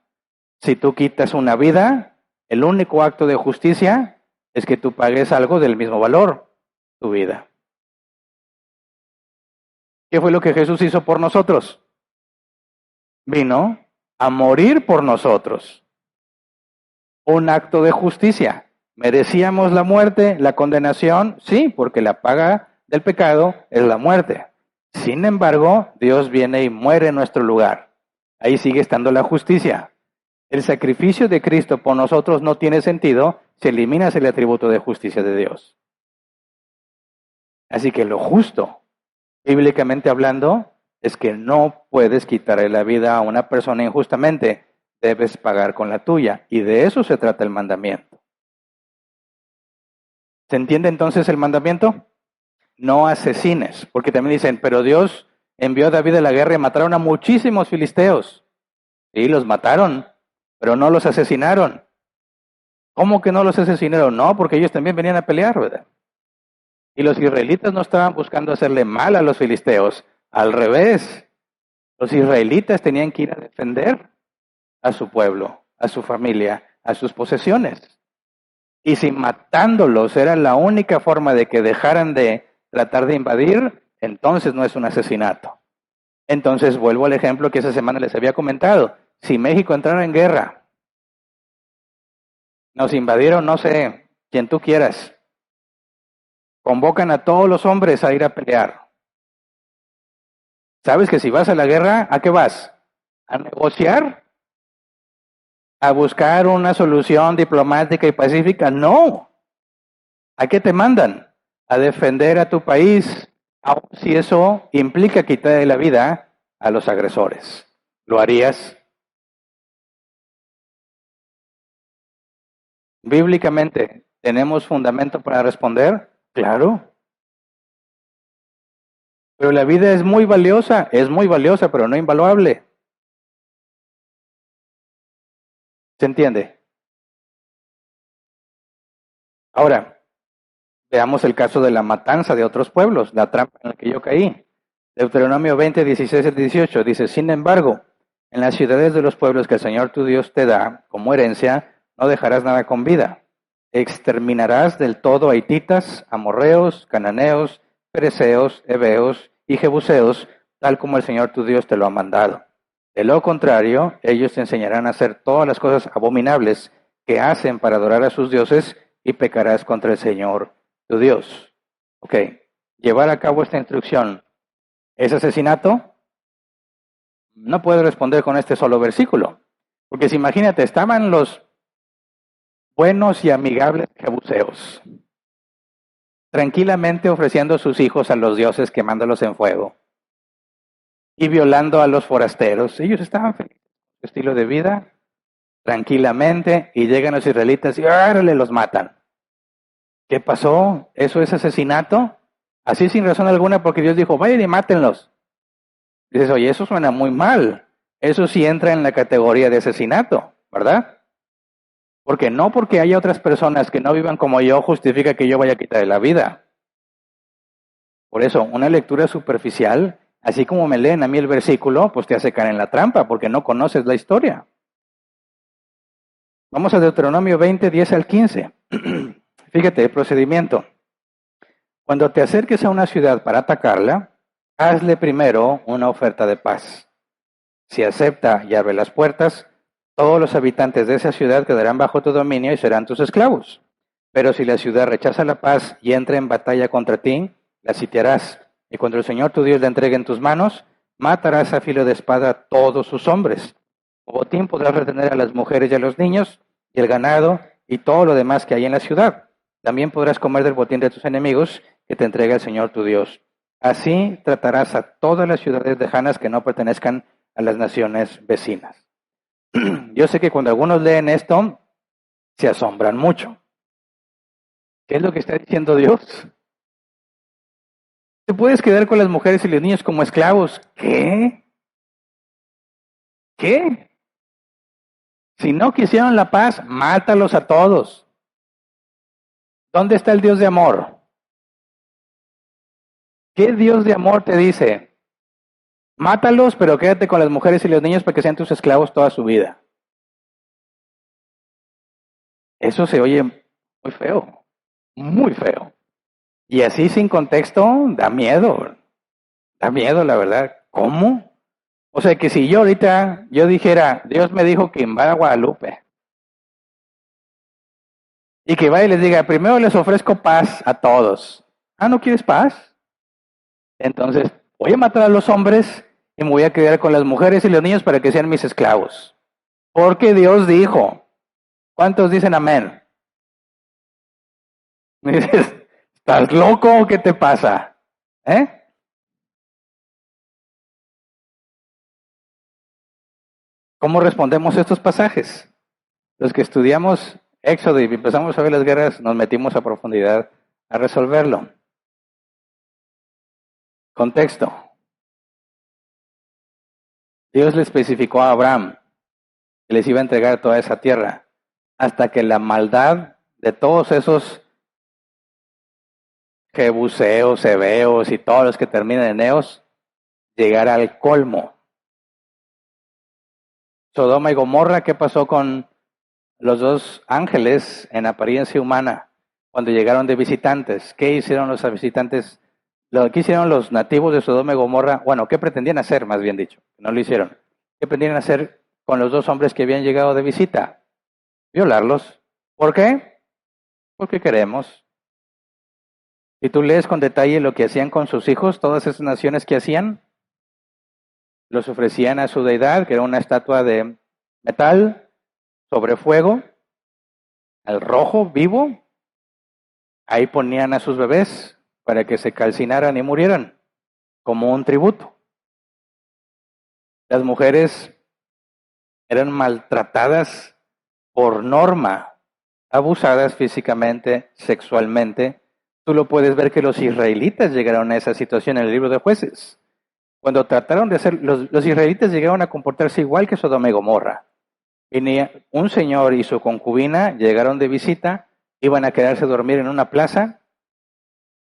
si tú quitas una vida, el único acto de justicia es que tú pagues algo del mismo valor, tu vida. ¿Qué fue lo que Jesús hizo por nosotros? Vino a morir por nosotros. Un acto de justicia. ¿Merecíamos la muerte, la condenación? Sí, porque la paga del pecado es la muerte. Sin embargo, Dios viene y muere en nuestro lugar. Ahí sigue estando la justicia. El sacrificio de Cristo por nosotros no tiene sentido si eliminas el atributo de justicia de Dios. Así que lo justo, bíblicamente hablando, es que no puedes quitarle la vida a una persona injustamente. Debes pagar con la tuya. Y de eso se trata el mandamiento. ¿Se entiende entonces el mandamiento? No asesines. Porque también dicen, pero Dios envió a David a la guerra y mataron a muchísimos filisteos. Sí, los mataron, pero no los asesinaron. ¿Cómo que no los asesinaron? No, porque ellos también venían a pelear, ¿verdad? Y los israelitas no estaban buscando hacerle mal a los filisteos. Al revés, los israelitas tenían que ir a defender a su pueblo, a su familia, a sus posesiones. Y si matándolos era la única forma de que dejaran de tratar de invadir, entonces no es un asesinato. Entonces vuelvo al ejemplo que esa semana les había comentado. Si México entrara en guerra, nos invadieron, no sé, quien tú quieras, convocan a todos los hombres a ir a pelear. ¿Sabes que si vas a la guerra, a qué vas? ¿A negociar? a buscar una solución diplomática y pacífica. No. ¿A qué te mandan? A defender a tu país, aun si eso implica quitarle la vida a los agresores. ¿Lo harías? Bíblicamente, ¿tenemos fundamento para responder? Claro. Pero la vida es muy valiosa, pero no invaluable. ¿Se entiende? Ahora, veamos el caso de la matanza de otros pueblos, la trampa en la que yo caí. Deuteronomio 20, 16 al 18 dice, sin embargo, en las ciudades de los pueblos que el Señor tu Dios te da como herencia, no dejarás nada con vida. Exterminarás del todo a hititas, amorreos, cananeos, fereceos, heveos y jebuseos, tal como el Señor tu Dios te lo ha mandado. De lo contrario, ellos te enseñarán a hacer todas las cosas abominables que hacen para adorar a sus dioses y pecarás contra el Señor tu Dios. Ok, llevar a cabo esta instrucción, ¿es asesinato? No puedo responder con este solo versículo, porque si imagínate, estaban los buenos y amigables jebuseos, tranquilamente ofreciendo sus hijos a los dioses, quemándolos en fuego y violando a los forasteros. Ellos estaban felices con su estilo de vida, tranquilamente, y llegan los israelitas y ¡árale! Los matan. ¿Qué pasó? ¿Eso es asesinato? Así sin razón alguna, porque Dios dijo, vayan y mátenlos. Dices, oye, eso suena muy mal. Eso sí entra en la categoría de asesinato, ¿verdad? Porque no porque haya otras personas que no vivan como yo justifica que yo vaya a quitarle la vida. Por eso, una lectura superficial, así como me leen a mí el versículo, pues te hace caer en la trampa porque no conoces la historia. Vamos a Deuteronomio 20, 10 al 15. Fíjate el procedimiento. Cuando te acerques a una ciudad para atacarla, hazle primero una oferta de paz. Si acepta y abre las puertas, todos los habitantes de esa ciudad quedarán bajo tu dominio y serán tus esclavos. Pero si la ciudad rechaza la paz y entra en batalla contra ti, la sitiarás. Y cuando el Señor tu Dios la entregue en tus manos, matarás a filo de espada a todos sus hombres. Como botín podrás retener a las mujeres y a los niños, y el ganado, y todo lo demás que hay en la ciudad. También podrás comer del botín de tus enemigos, que te entrega el Señor tu Dios. Así tratarás a todas las ciudades lejanas que no pertenezcan a las naciones vecinas. Yo sé que cuando algunos leen esto, se asombran mucho. ¿Qué es lo que está diciendo Dios? Te puedes quedar con las mujeres y los niños como esclavos. ¿Qué? ¿Qué? Si no quisieron la paz, mátalos a todos. ¿Dónde está el Dios de amor? ¿Qué Dios de amor te dice? Mátalos, pero quédate con las mujeres y los niños para que sean tus esclavos toda su vida. Eso se oye muy feo, muy feo. Y así sin contexto, da miedo la verdad. ¿Cómo? O sea que si yo ahorita, yo dijera, Dios me dijo que invada Guadalupe, y que vaya y les diga, primero les ofrezco paz a todos. Ah, ¿no quieres paz? Entonces, voy a matar a los hombres y me voy a quedar con las mujeres y los niños para que sean mis esclavos. Porque Dios dijo. ¿Cuántos dicen amén? Me dices, ¿estás loco o qué te pasa? ¿Cómo respondemos a estos pasajes? Los que estudiamos Éxodo y empezamos a ver las guerras, nos metimos a profundidad a resolverlo. Contexto. Dios le especificó a Abraham que les iba a entregar toda esa tierra hasta que la maldad de todos esos jebuseos, heveos y todos los que terminan en eos llegara al colmo. Sodoma y Gomorra, ¿qué pasó con los dos ángeles en apariencia humana cuando llegaron de visitantes? ¿Qué hicieron los visitantes? ¿Qué hicieron los nativos de Sodoma y Gomorra? Bueno, ¿qué pretendían hacer, más bien dicho? No lo hicieron. ¿Qué pretendían hacer con los dos hombres que habían llegado de visita? Violarlos. ¿Por qué? Porque queremos. Si tú lees con detalle lo que hacían con sus hijos, todas esas naciones que hacían, los ofrecían a su deidad, que era una estatua de metal, sobre fuego, al rojo vivo, ahí ponían a sus bebés para que se calcinaran y murieran, como un tributo. Las mujeres eran maltratadas por norma, abusadas físicamente, sexualmente. Tú lo puedes ver que los israelitas llegaron a esa situación en el libro de Jueces. Cuando trataron de hacer, los israelitas llegaron a comportarse igual que Sodoma y Gomorra. Venía un señor y su concubina, llegaron de visita, iban a quedarse a dormir en una plaza.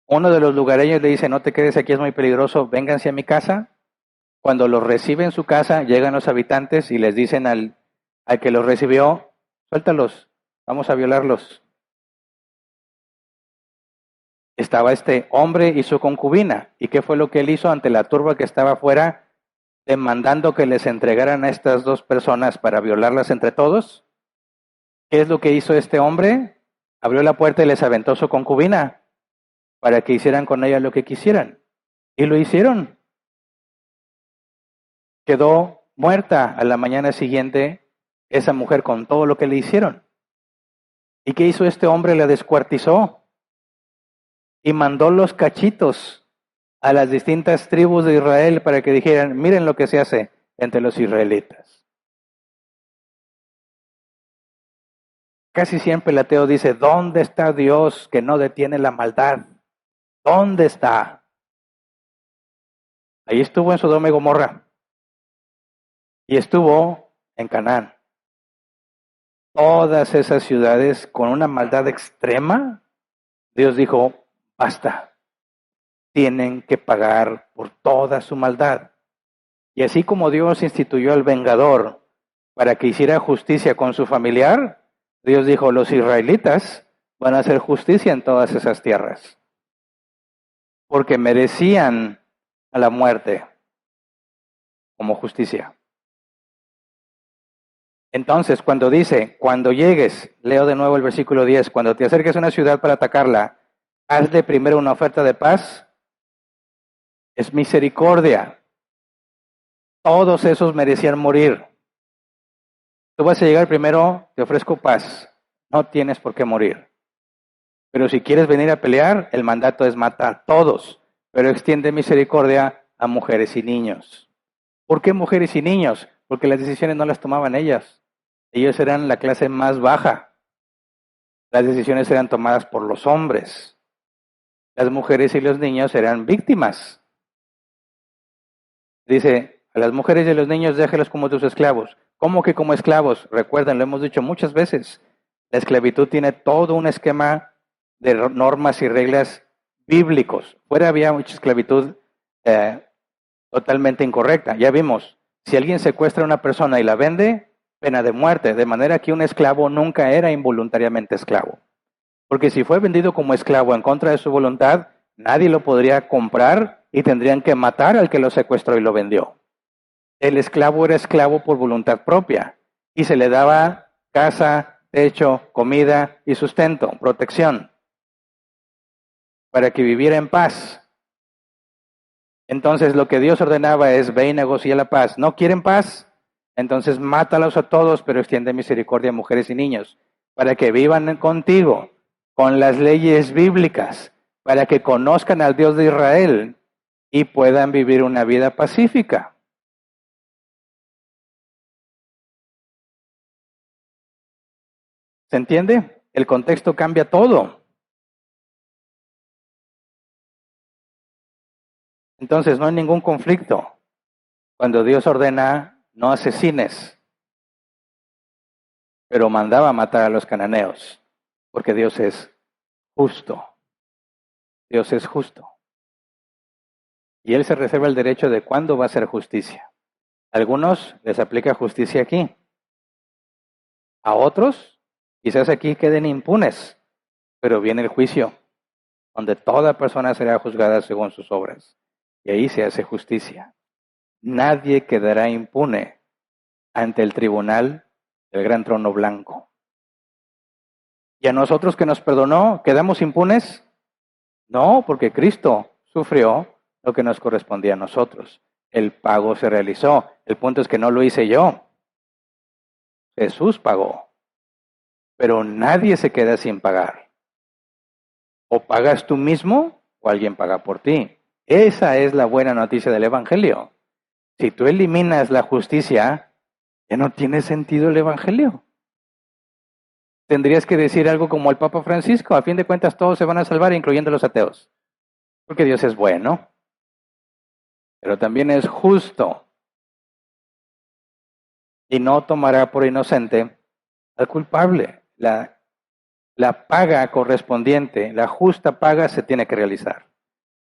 Uno de los lugareños le dice, no te quedes aquí, es muy peligroso, vénganse a mi casa. Cuando los recibe en su casa, llegan los habitantes y les dicen al que los recibió, suéltalos, vamos a violarlos. Estaba este hombre y su concubina. ¿Y qué fue lo que él hizo ante la turba que estaba afuera, demandando que les entregaran a estas dos personas para violarlas entre todos? ¿Qué es lo que hizo este hombre? Abrió la puerta y les aventó su concubina para que hicieran con ella lo que quisieran. Y lo hicieron. Quedó muerta a la mañana siguiente esa mujer con todo lo que le hicieron. ¿Y qué hizo este hombre? La descuartizó y mandó los cachitos a las distintas tribus de Israel para que dijeran, miren lo que se hace entre los israelitas. Casi siempre el ateo dice, ¿dónde está Dios que no detiene la maldad? ¿Dónde está? Ahí estuvo en Sodoma y Gomorra. Y estuvo en Canaán. Todas esas ciudades con una maldad extrema, Dios dijo, basta. Tienen que pagar por toda su maldad. Y así como Dios instituyó al vengador para que hiciera justicia con su familiar, Dios dijo, los israelitas van a hacer justicia en todas esas tierras. Porque merecían a la muerte como justicia. Entonces, cuando dice, cuando llegues, leo de nuevo el versículo 10, cuando te acerques a una ciudad para atacarla, hazle primero una oferta de paz, es misericordia. Todos esos merecían morir. Tú vas a llegar primero, te ofrezco paz, no tienes por qué morir. Pero si quieres venir a pelear, el mandato es matar a todos, pero extiende misericordia a mujeres y niños. ¿Por qué mujeres y niños? Porque las decisiones no las tomaban ellas. Ellos eran la clase más baja. Las decisiones eran tomadas por los hombres. Las mujeres y los niños eran víctimas. Dice, a las mujeres y a los niños déjelos como tus esclavos. ¿Cómo que como esclavos? Recuerden, lo hemos dicho muchas veces. La esclavitud tiene todo un esquema de normas y reglas bíblicos. Fuera había mucha esclavitud totalmente incorrecta. Ya vimos, si alguien secuestra a una persona y la vende, pena de muerte, de manera que un esclavo nunca era involuntariamente esclavo. Porque si fue vendido como esclavo en contra de su voluntad, nadie lo podría comprar y tendrían que matar al que lo secuestró y lo vendió. El esclavo era esclavo por voluntad propia y se le daba casa, techo, comida y sustento, protección, para que viviera en paz. Entonces lo que Dios ordenaba es, ve y negocia la paz. ¿No quieren paz? Entonces mátalos a todos, pero extiende misericordia a mujeres y niños, para que vivan contigo, con las leyes bíblicas, para que conozcan al Dios de Israel y puedan vivir una vida pacífica. ¿Se entiende? El contexto cambia todo. Entonces no hay ningún conflicto cuando Dios ordena no asesines, pero mandaba matar a los cananeos, porque Dios es justo. Dios es justo. Y Él se reserva el derecho de cuándo va a hacer justicia. A algunos les aplica justicia aquí. A otros, quizás aquí queden impunes, pero viene el juicio, donde toda persona será juzgada según sus obras. Y ahí se hace justicia. Nadie quedará impune ante el tribunal del gran trono blanco. ¿Y a nosotros que nos perdonó, quedamos impunes? No, porque Cristo sufrió lo que nos correspondía a nosotros. El pago se realizó. El punto es que no lo hice yo. Jesús pagó. pero nadie se queda sin pagar. O pagas tú mismo o alguien paga por ti. Esa es la buena noticia del Evangelio. Si tú eliminas la justicia, ya no tiene sentido el Evangelio. Tendrías que decir algo como el Papa Francisco: a fin de cuentas todos se van a salvar, incluyendo los ateos. Porque Dios es bueno, pero también es justo y no tomará por inocente al culpable. La paga correspondiente, la justa paga se tiene que realizar.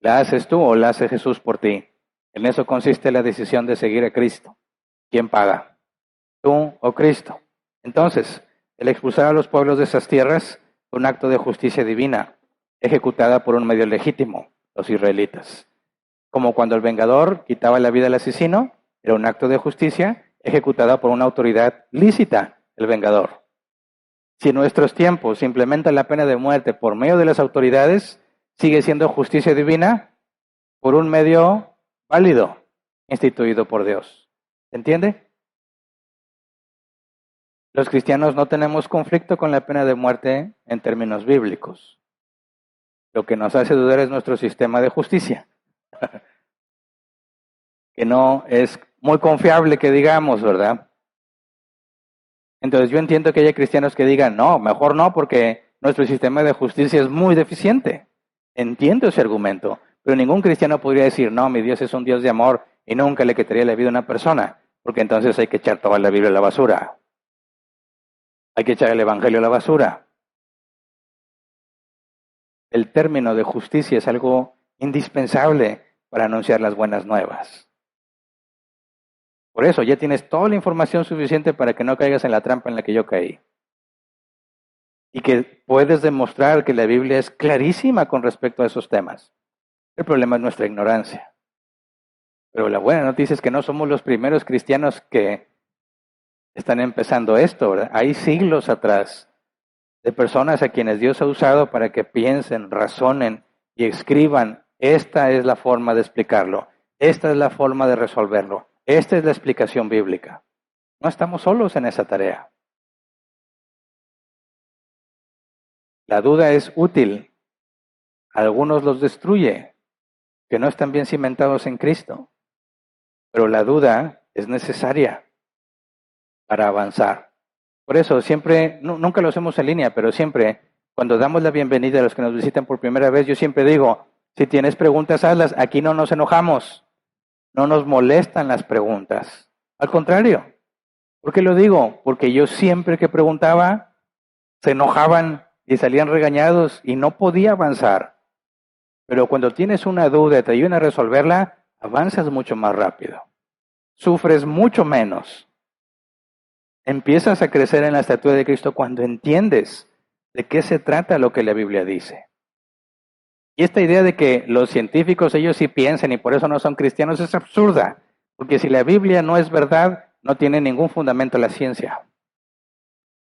¿La haces tú o la hace Jesús por ti? En eso consiste la decisión de seguir a Cristo. ¿Quién paga? ¿Tú o Cristo? Entonces, el expulsar a los pueblos de esas tierras fue un acto de justicia divina, ejecutada por un medio legítimo, los israelitas. Como cuando el vengador quitaba la vida al asesino, era un acto de justicia ejecutada por una autoridad lícita, el vengador. Si en nuestros tiempos se implementa la pena de muerte por medio de las autoridades, sigue siendo justicia divina por un medio válido, instituido por Dios. ¿Se entiende? Los cristianos no tenemos conflicto con la pena de muerte en términos bíblicos. Lo que nos hace dudar es nuestro sistema de justicia, que no es muy confiable, que digamos, ¿verdad? Entonces yo entiendo que haya cristianos que digan, no, mejor no, porque nuestro sistema de justicia es muy deficiente. Entiendo ese argumento, pero ningún cristiano podría decir, no, mi Dios es un Dios de amor y nunca le quitaría la vida a una persona, porque entonces hay que echar toda la Biblia a la basura. Hay que echar el Evangelio a la basura. El término de justicia es algo indispensable para anunciar las buenas nuevas. Por eso ya tienes toda la información suficiente para que no caigas en la trampa en la que yo caí. Y que puedes demostrar que la Biblia es clarísima con respecto a esos temas. El problema es nuestra ignorancia. Pero la buena noticia es que no somos los primeros cristianos que están empezando esto, ¿verdad? Hay siglos atrás de personas a quienes Dios ha usado para que piensen, razonen y escriban. Esta es la forma de explicarlo. Esta es la forma de resolverlo. Esta es la explicación bíblica. No estamos solos en esa tarea. La duda es útil. Algunos los destruye, que no están bien cimentados en Cristo. Pero la duda es necesaria para avanzar. Por eso siempre, nunca lo hacemos en línea, pero siempre, cuando damos la bienvenida a los que nos visitan por primera vez, yo siempre digo, si tienes preguntas, hazlas. Aquí no nos enojamos. No nos molestan las preguntas. Al contrario. ¿Por qué lo digo? Porque yo siempre que preguntaba, se enojaban y salían regañados y no podía avanzar. Pero cuando tienes una duda y te ayudan a resolverla, avanzas mucho más rápido. Sufres mucho menos. Empiezas a crecer en la estatura de Cristo cuando entiendes de qué se trata lo que la Biblia dice. Y esta idea de que los científicos, ellos sí piensan y por eso no son cristianos, es absurda. Porque si la Biblia no es verdad, no tiene ningún fundamento la ciencia.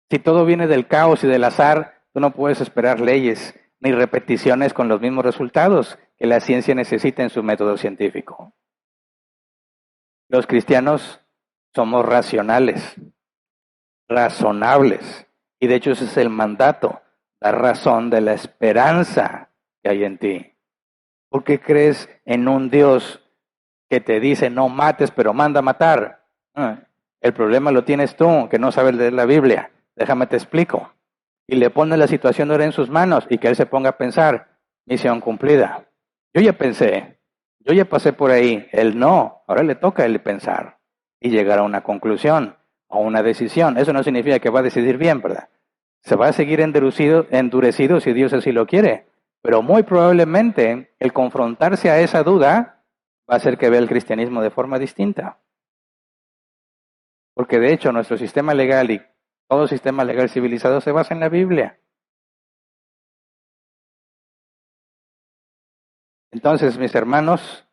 Si todo viene del caos y del azar, tú no puedes esperar leyes ni repeticiones con los mismos resultados que la ciencia necesita en su método científico. Los cristianos somos racionales, razonables, y de hecho ese es el mandato, la razón de la esperanza que hay en ti. ¿Por qué crees en un Dios que te dice no mates, pero manda matar? El problema lo tienes tú, que no sabes leer la Biblia. Déjame te explico. Y le pone la situación ahora en sus manos y que él se ponga a pensar, misión cumplida. Yo ya pensé, yo ya pasé por ahí, él no, ahora le toca a él pensar y llegar a una conclusión, a una decisión. Eso no significa que va a decidir bien, ¿verdad? Se va a seguir endurecido si Dios así lo quiere, pero muy probablemente el confrontarse a esa duda va a hacer que vea el cristianismo de forma distinta. Porque de hecho nuestro sistema legal y todo sistema legal civilizado se basa en la Biblia. Entonces, mis hermanos,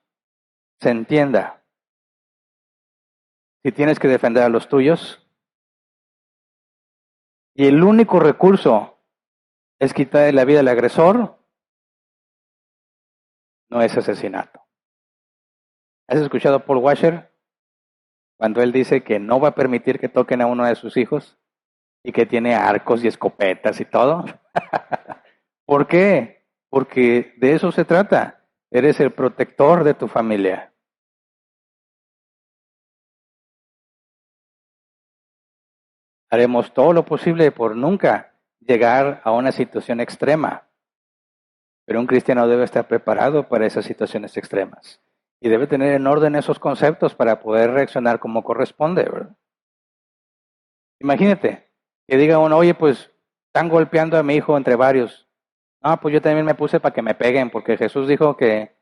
se entienda. Si tienes que defender a los tuyos y el único recurso es quitarle la vida al agresor, no es asesinato. ¿Has escuchado a Paul Washer cuando él dice que no va a permitir que toquen a uno de sus hijos? y que tiene arcos y escopetas y todo. ¿Por qué? Porque de eso se trata. Eres el protector de tu familia. Haremos todo lo posible por nunca llegar a una situación extrema. Pero un cristiano debe estar preparado para esas situaciones extremas. Y debe tener en orden esos conceptos para poder reaccionar como corresponde, ¿verdad? Imagínate que diga uno, oye, pues están golpeando a mi hijo entre varios. Ah, pues yo también me puse para que me peguen, porque Jesús dijo que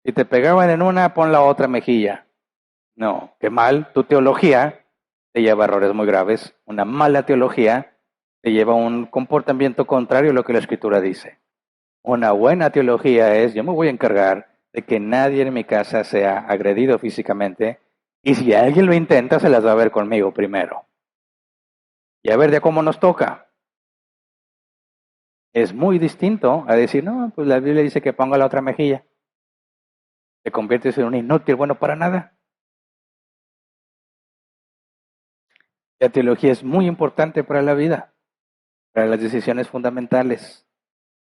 si te pegaban en una, pon la otra mejilla. No, qué mal, tu teología te lleva a errores muy graves. Una mala teología te lleva a un comportamiento contrario a lo que la Escritura dice. Una buena teología es, yo me voy a encargar de que nadie en mi casa sea agredido físicamente, y si alguien lo intenta, se las va a ver conmigo primero. Y a ver de cómo nos toca. Es muy distinto a decir, no, pues la Biblia dice que ponga la otra mejilla. Te conviertes en un inútil, bueno, para nada. La teología es muy importante para la vida, para las decisiones fundamentales.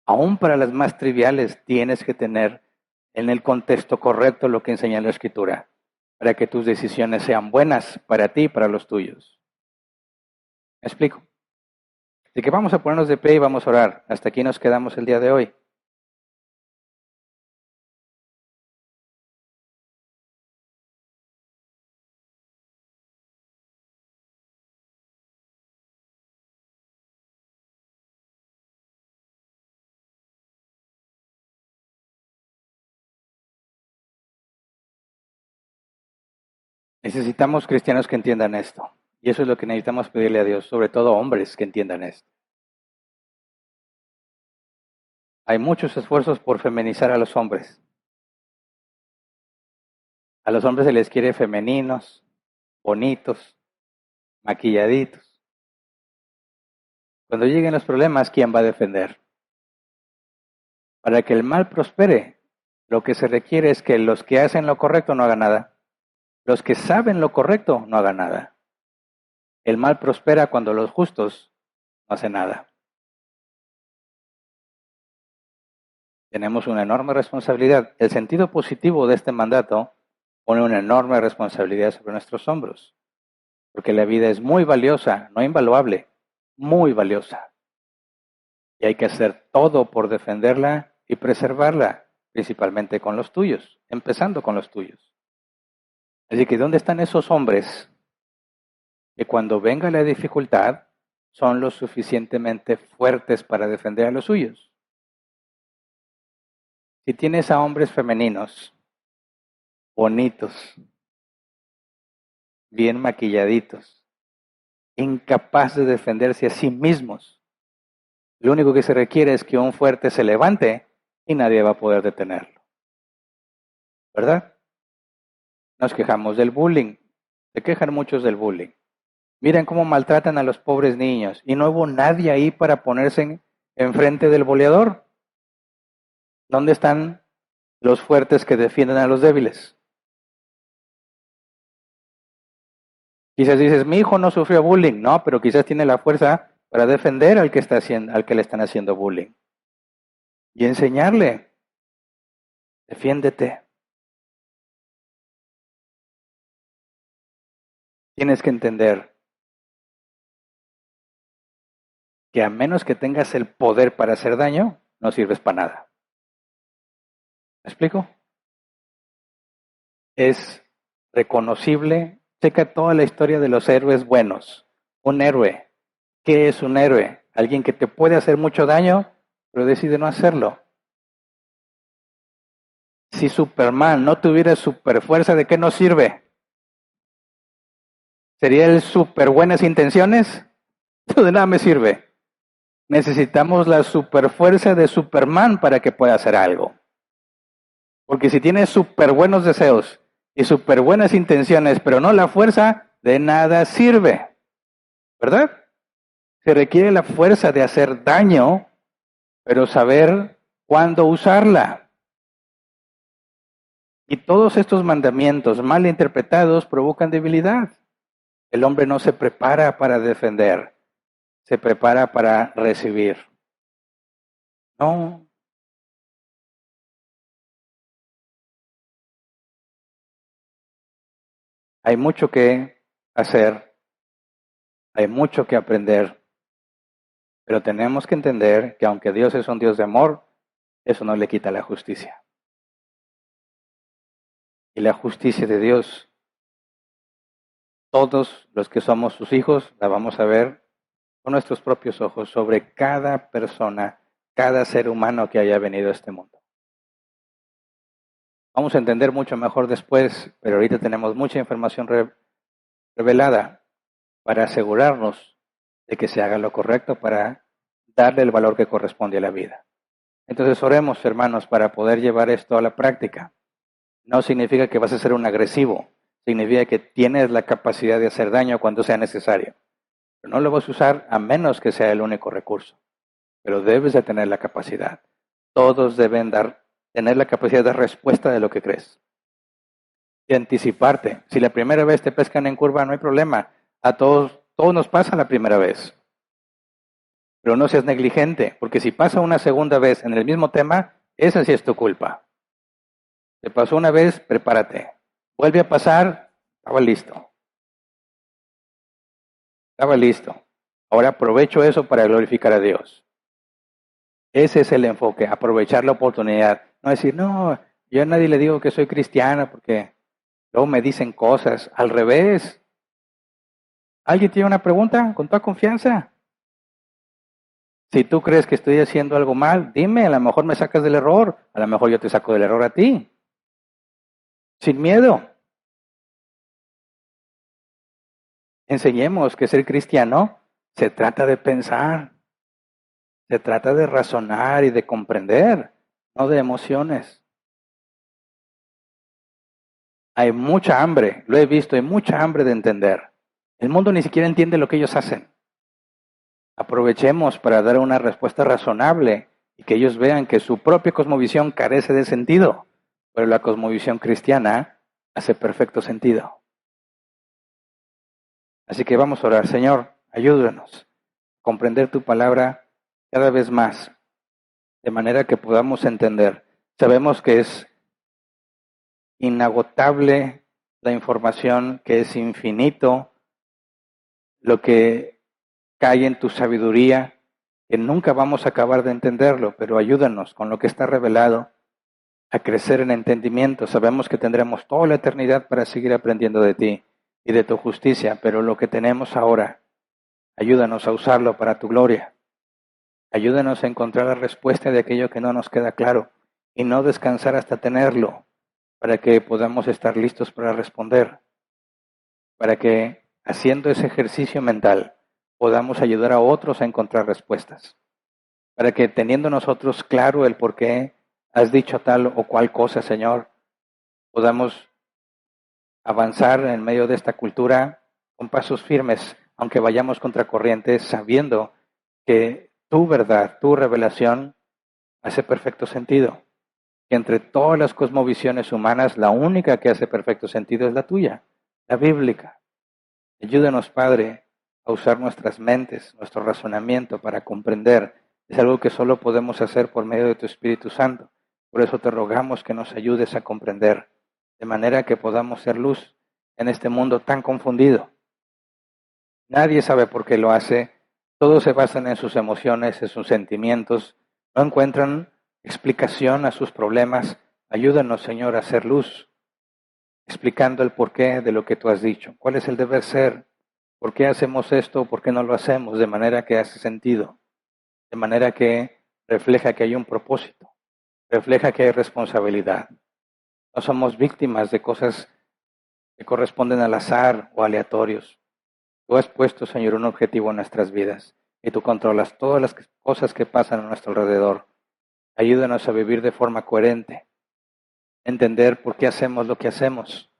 Aún para las más triviales tienes que tener en el contexto correcto lo que enseña la Escritura, para que tus decisiones sean buenas para ti y para los tuyos. ¿Me explico? Así que vamos a ponernos de pie y vamos a orar. Hasta aquí nos quedamos el día de hoy. Necesitamos cristianos que entiendan esto. Y eso es lo que necesitamos pedirle a Dios, sobre todo hombres que entiendan esto. Hay muchos esfuerzos por feminizar a los hombres. A los hombres se les quiere femeninos, bonitos, maquilladitos. Cuando lleguen los problemas, ¿quién va a defender? Para que el mal prospere, lo que se requiere es que los que hacen lo correcto no hagan nada. Los que saben lo correcto no hagan nada. El mal prospera cuando los justos no hacen nada. Tenemos una enorme responsabilidad. El sentido positivo de este mandato pone una enorme responsabilidad sobre nuestros hombros. Porque la vida es muy valiosa, no invaluable, muy valiosa. Y hay que hacer todo por defenderla y preservarla, principalmente con los tuyos, empezando con los tuyos. Así que, ¿dónde están esos hombres que cuando venga la dificultad son lo suficientemente fuertes para defender a los suyos? Si tienes a hombres femeninos, bonitos, bien maquilladitos, incapaces de defenderse a sí mismos, lo único que se requiere es que un fuerte se levante y nadie va a poder detenerlo. ¿Verdad? Nos quejamos del bullying. Se quejan muchos del bullying. Miren cómo maltratan a los pobres niños. Y no hubo nadie ahí para ponerse enfrente del boleador. ¿Dónde están los fuertes que defienden a los débiles? Quizás dices, mi hijo no sufrió bullying. No, pero quizás tiene la fuerza para defender al que le están haciendo bullying. Y enseñarle, defiéndete. Tienes que entender que a menos que tengas el poder para hacer daño, no sirves para nada. ¿Me explico? Es reconocible. Checa toda la historia de los héroes buenos. Un héroe. ¿Qué es un héroe? Alguien que te puede hacer mucho daño, pero decide no hacerlo. Si Superman no tuviera superfuerza, ¿de qué nos sirve? ¿Sería el super buenas intenciones? De nada me sirve. Necesitamos la superfuerza de Superman para que pueda hacer algo. Porque si tienes súper buenos deseos y súper buenas intenciones, pero no la fuerza, de nada sirve. ¿Verdad? Se requiere la fuerza de hacer daño, pero saber cuándo usarla. Y todos estos mandamientos mal interpretados provocan debilidad. El hombre no se prepara para defender. se prepara para recibir. No. Hay mucho que hacer, hay mucho que aprender, pero tenemos que entender que aunque Dios es un Dios de amor, eso no le quita la justicia. Y la justicia de Dios, todos los que somos sus hijos, la vamos a ver con nuestros propios ojos sobre cada persona, cada ser humano que haya venido a este mundo. Vamos a entender mucho mejor después, pero ahorita tenemos mucha información revelada para asegurarnos de que se haga lo correcto para darle el valor que corresponde a la vida. Entonces oremos, hermanos, para poder llevar esto a la práctica. No significa que vas a ser un agresivo, significa que tienes la capacidad de hacer daño cuando sea necesario. Pero no lo vas a usar a menos que sea el único recurso. Pero debes de tener la capacidad. Todos deben tener la capacidad de respuesta de lo que crees. De anticiparte. Si la primera vez te pescan en curva, no hay problema. A todos nos pasa la primera vez. Pero no seas negligente, porque si pasa una segunda vez en el mismo tema, esa sí es tu culpa. Te pasó una vez, prepárate. Vuelve a pasar, estaba listo. Estaba listo. Ahora aprovecho eso para glorificar a Dios. Ese es el enfoque, aprovechar la oportunidad. No decir, no, yo a nadie le digo que soy cristiana porque luego me dicen cosas. Al revés. ¿Alguien tiene una pregunta? Con toda confianza. Si tú crees que estoy haciendo algo mal, dime, a lo mejor me sacas del error. A lo mejor yo te saco del error a ti. Sin miedo. Enseñemos que ser cristiano se trata de pensar, se trata de razonar y de comprender, no de emociones. Hay mucha hambre, lo he visto, hay mucha hambre de entender. El mundo ni siquiera entiende lo que ellos hacen. Aprovechemos para dar una respuesta razonable y que ellos vean que su propia cosmovisión carece de sentido, pero la cosmovisión cristiana hace perfecto sentido. Así que vamos a orar. Señor, ayúdanos a comprender tu palabra cada vez más, de manera que podamos entender. Sabemos que es inagotable la información, que es infinito lo que cae en tu sabiduría, que nunca vamos a acabar de entenderlo, pero ayúdanos con lo que está revelado a crecer en entendimiento. Sabemos que tendremos toda la eternidad para seguir aprendiendo de ti y de tu justicia, pero lo que tenemos ahora, ayúdanos a usarlo para tu gloria. Ayúdanos a encontrar la respuesta de aquello que no nos queda claro y no descansar hasta tenerlo, para que podamos estar listos para responder, para que haciendo ese ejercicio mental podamos ayudar a otros a encontrar respuestas, para que teniendo nosotros claro el por qué has dicho tal o cual cosa, Señor, podamos avanzar en medio de esta cultura con pasos firmes, aunque vayamos contracorriente, sabiendo que tu verdad, tu revelación hace perfecto sentido. Que entre todas las cosmovisiones humanas, la única que hace perfecto sentido es la tuya, la bíblica. Ayúdanos, Padre, a usar nuestras mentes, nuestro razonamiento para comprender. Es algo que solo podemos hacer por medio de tu Espíritu Santo. Por eso te rogamos que nos ayudes a comprender, de manera que podamos ser luz en este mundo tan confundido. Nadie sabe por qué lo hace. Todos se basan en sus emociones, en sus sentimientos. No encuentran explicación a sus problemas. Ayúdanos, Señor, a hacer luz, explicando el porqué de lo que tú has dicho. ¿Cuál es el deber ser? ¿Por qué hacemos esto? ¿Por qué no lo hacemos? De manera que hace sentido. De manera que refleja que hay un propósito. Refleja que hay responsabilidad. No somos víctimas de cosas que corresponden al azar o aleatorios. Tú has puesto, Señor, un objetivo en nuestras vidas y tú controlas todas las cosas que pasan a nuestro alrededor. Ayúdanos a vivir de forma coherente, entender por qué hacemos lo que hacemos,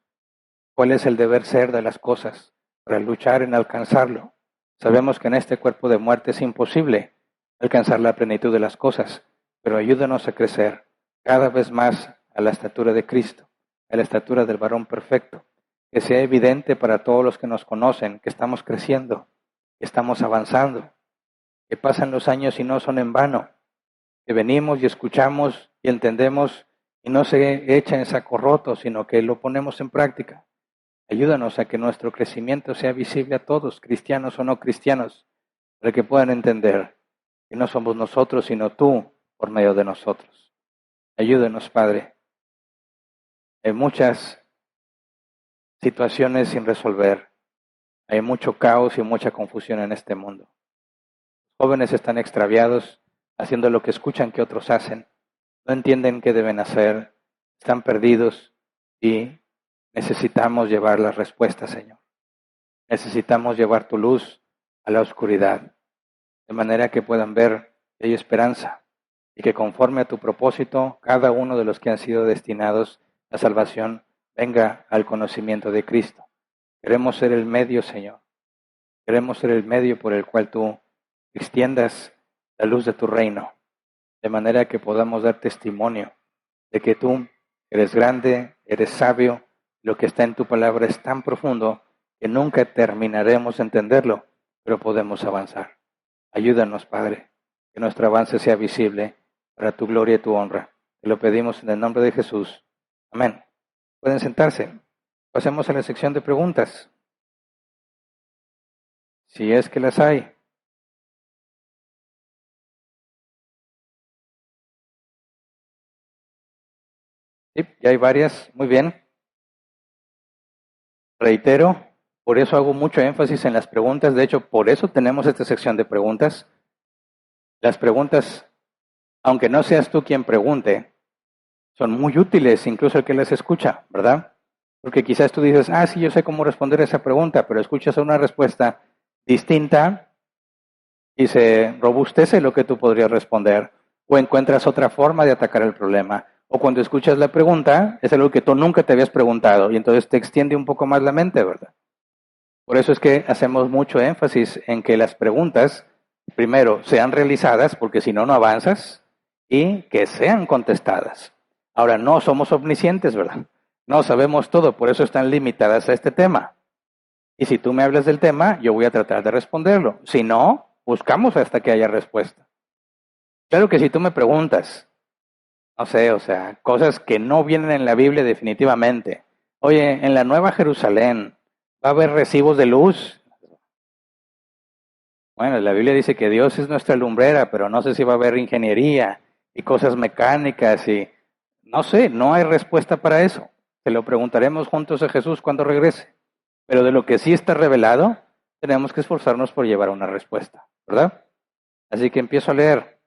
cuál es el deber ser de las cosas, para luchar en alcanzarlo. Sabemos que en este cuerpo de muerte es imposible alcanzar la plenitud de las cosas, pero ayúdanos a crecer cada vez más a la estatura de Cristo, a la estatura del varón perfecto, que sea evidente para todos los que nos conocen que estamos creciendo, que estamos avanzando, que pasan los años y no son en vano, que venimos y escuchamos y entendemos y no se echa en saco roto, sino que lo ponemos en práctica. Ayúdanos a que nuestro crecimiento sea visible a todos, cristianos o no cristianos, para que puedan entender que no somos nosotros, sino tú por medio de nosotros. Ayúdanos, Padre. Hay muchas situaciones sin resolver. Hay mucho caos y mucha confusión en este mundo. Los jóvenes están extraviados, haciendo lo que escuchan que otros hacen. No entienden qué deben hacer, están perdidos y necesitamos llevar las respuestas, Señor. Necesitamos llevar tu luz a la oscuridad, de manera que puedan ver que hay esperanza y que conforme a tu propósito, cada uno de los que han sido destinados a salvación venga al conocimiento de Cristo. Queremos ser el medio, Señor. Queremos ser el medio por el cual tú extiendas la luz de tu reino, de manera que podamos dar testimonio de que tú eres grande, eres sabio, lo que está en tu palabra es tan profundo que nunca terminaremos de entenderlo, pero podemos avanzar. Ayúdanos, Padre, que nuestro avance sea visible para tu gloria y tu honra. Te lo pedimos en el nombre de Jesús. Amén. Pueden sentarse. Pasemos a la sección de preguntas. Si es que las hay. Sí, ya hay varias. Muy bien. Reitero, por eso hago mucho énfasis en las preguntas. De hecho, por eso tenemos esta sección de preguntas. Las preguntas, aunque no seas tú quien pregunte, son muy útiles, incluso el que las escucha, ¿verdad? Porque quizás tú dices, sí, yo sé cómo responder a esa pregunta, pero escuchas una respuesta distinta y se robustece lo que tú podrías responder, o encuentras otra forma de atacar el problema, o cuando escuchas la pregunta, es algo que tú nunca te habías preguntado, y entonces te extiende un poco más la mente, ¿verdad? Por eso es que hacemos mucho énfasis en que las preguntas, primero, sean realizadas, porque si no, no avanzas, y que sean contestadas. Ahora, no somos omniscientes, ¿verdad? No sabemos todo, por eso están limitadas a este tema. Y si tú me hablas del tema, yo voy a tratar de responderlo. Si no, buscamos hasta que haya respuesta. Claro que si tú me preguntas, no sé, o sea, cosas que no vienen en la Biblia definitivamente. Oye, en la Nueva Jerusalén, ¿va a haber recibos de luz? Bueno, la Biblia dice que Dios es nuestra lumbrera, pero no sé si va a haber ingeniería y cosas mecánicas y no sé, no hay respuesta para eso. Se lo preguntaremos juntos a Jesús cuando regrese. Pero de lo que sí está revelado, tenemos que esforzarnos por llevar una respuesta, ¿verdad? Así que empiezo a leer.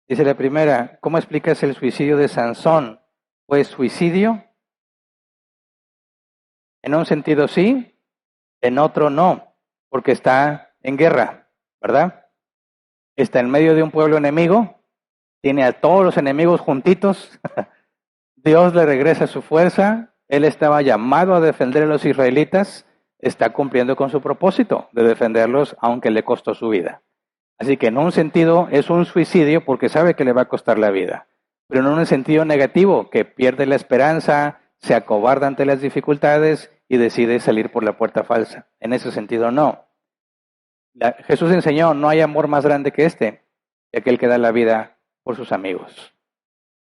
Dice la primera, ¿cómo explicas el suicidio de Sansón? ¿Fue suicidio? En un sentido sí, en otro no, porque está en guerra, ¿verdad? Está en medio de un pueblo enemigo, tiene a todos los enemigos juntitos, Dios le regresa su fuerza, él estaba llamado a defender a los israelitas, está cumpliendo con su propósito de defenderlos aunque le costó su vida. Así que en un sentido es un suicidio porque sabe que le va a costar la vida, pero en un sentido negativo, que pierde la esperanza, se acobarda ante las dificultades y decide salir por la puerta falsa. En ese sentido no. Jesús enseñó, no hay amor más grande que este, que aquel que da la vida por sus amigos.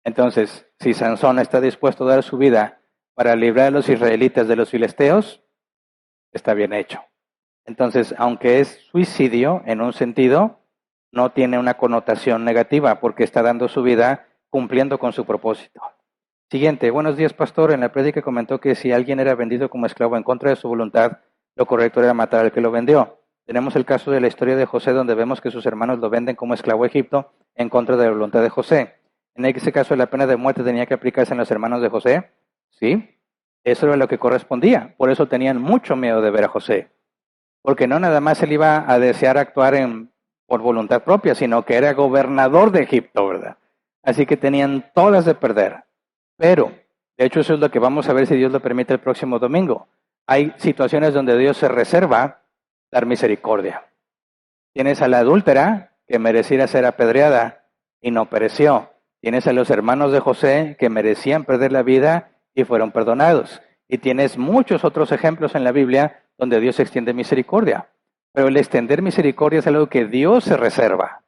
Entonces, si Sansón está dispuesto a dar su vida para librar a los israelitas de los filisteos, está bien hecho. Entonces, aunque es suicidio en un sentido, no tiene una connotación negativa porque está dando su vida cumpliendo con su propósito. Siguiente, buenos días, pastor. En la prédica comentó que si alguien era vendido como esclavo en contra de su voluntad, lo correcto era matar al que lo vendió. Tenemos el caso de la historia de José, donde vemos que sus hermanos lo venden como esclavo a Egipto en contra de la voluntad de José. En ese caso, la pena de muerte tenía que aplicarse en los hermanos de José. Sí, eso era lo que correspondía. Por eso tenían mucho miedo de ver a José. Porque no nada más él iba a desear actuar por voluntad propia, sino que era gobernador de Egipto, ¿verdad? Así que tenían todas de perder. Pero, de hecho, eso es lo que vamos a ver si Dios lo permite el próximo domingo. Hay situaciones donde Dios se reserva dar misericordia. Tienes a la adúltera que mereciera ser apedreada y no pereció. Tienes a los hermanos de José que merecían perder la vida y fueron perdonados. Y tienes muchos otros ejemplos en la Biblia donde Dios extiende misericordia. pero el extender misericordia es algo que Dios se reserva.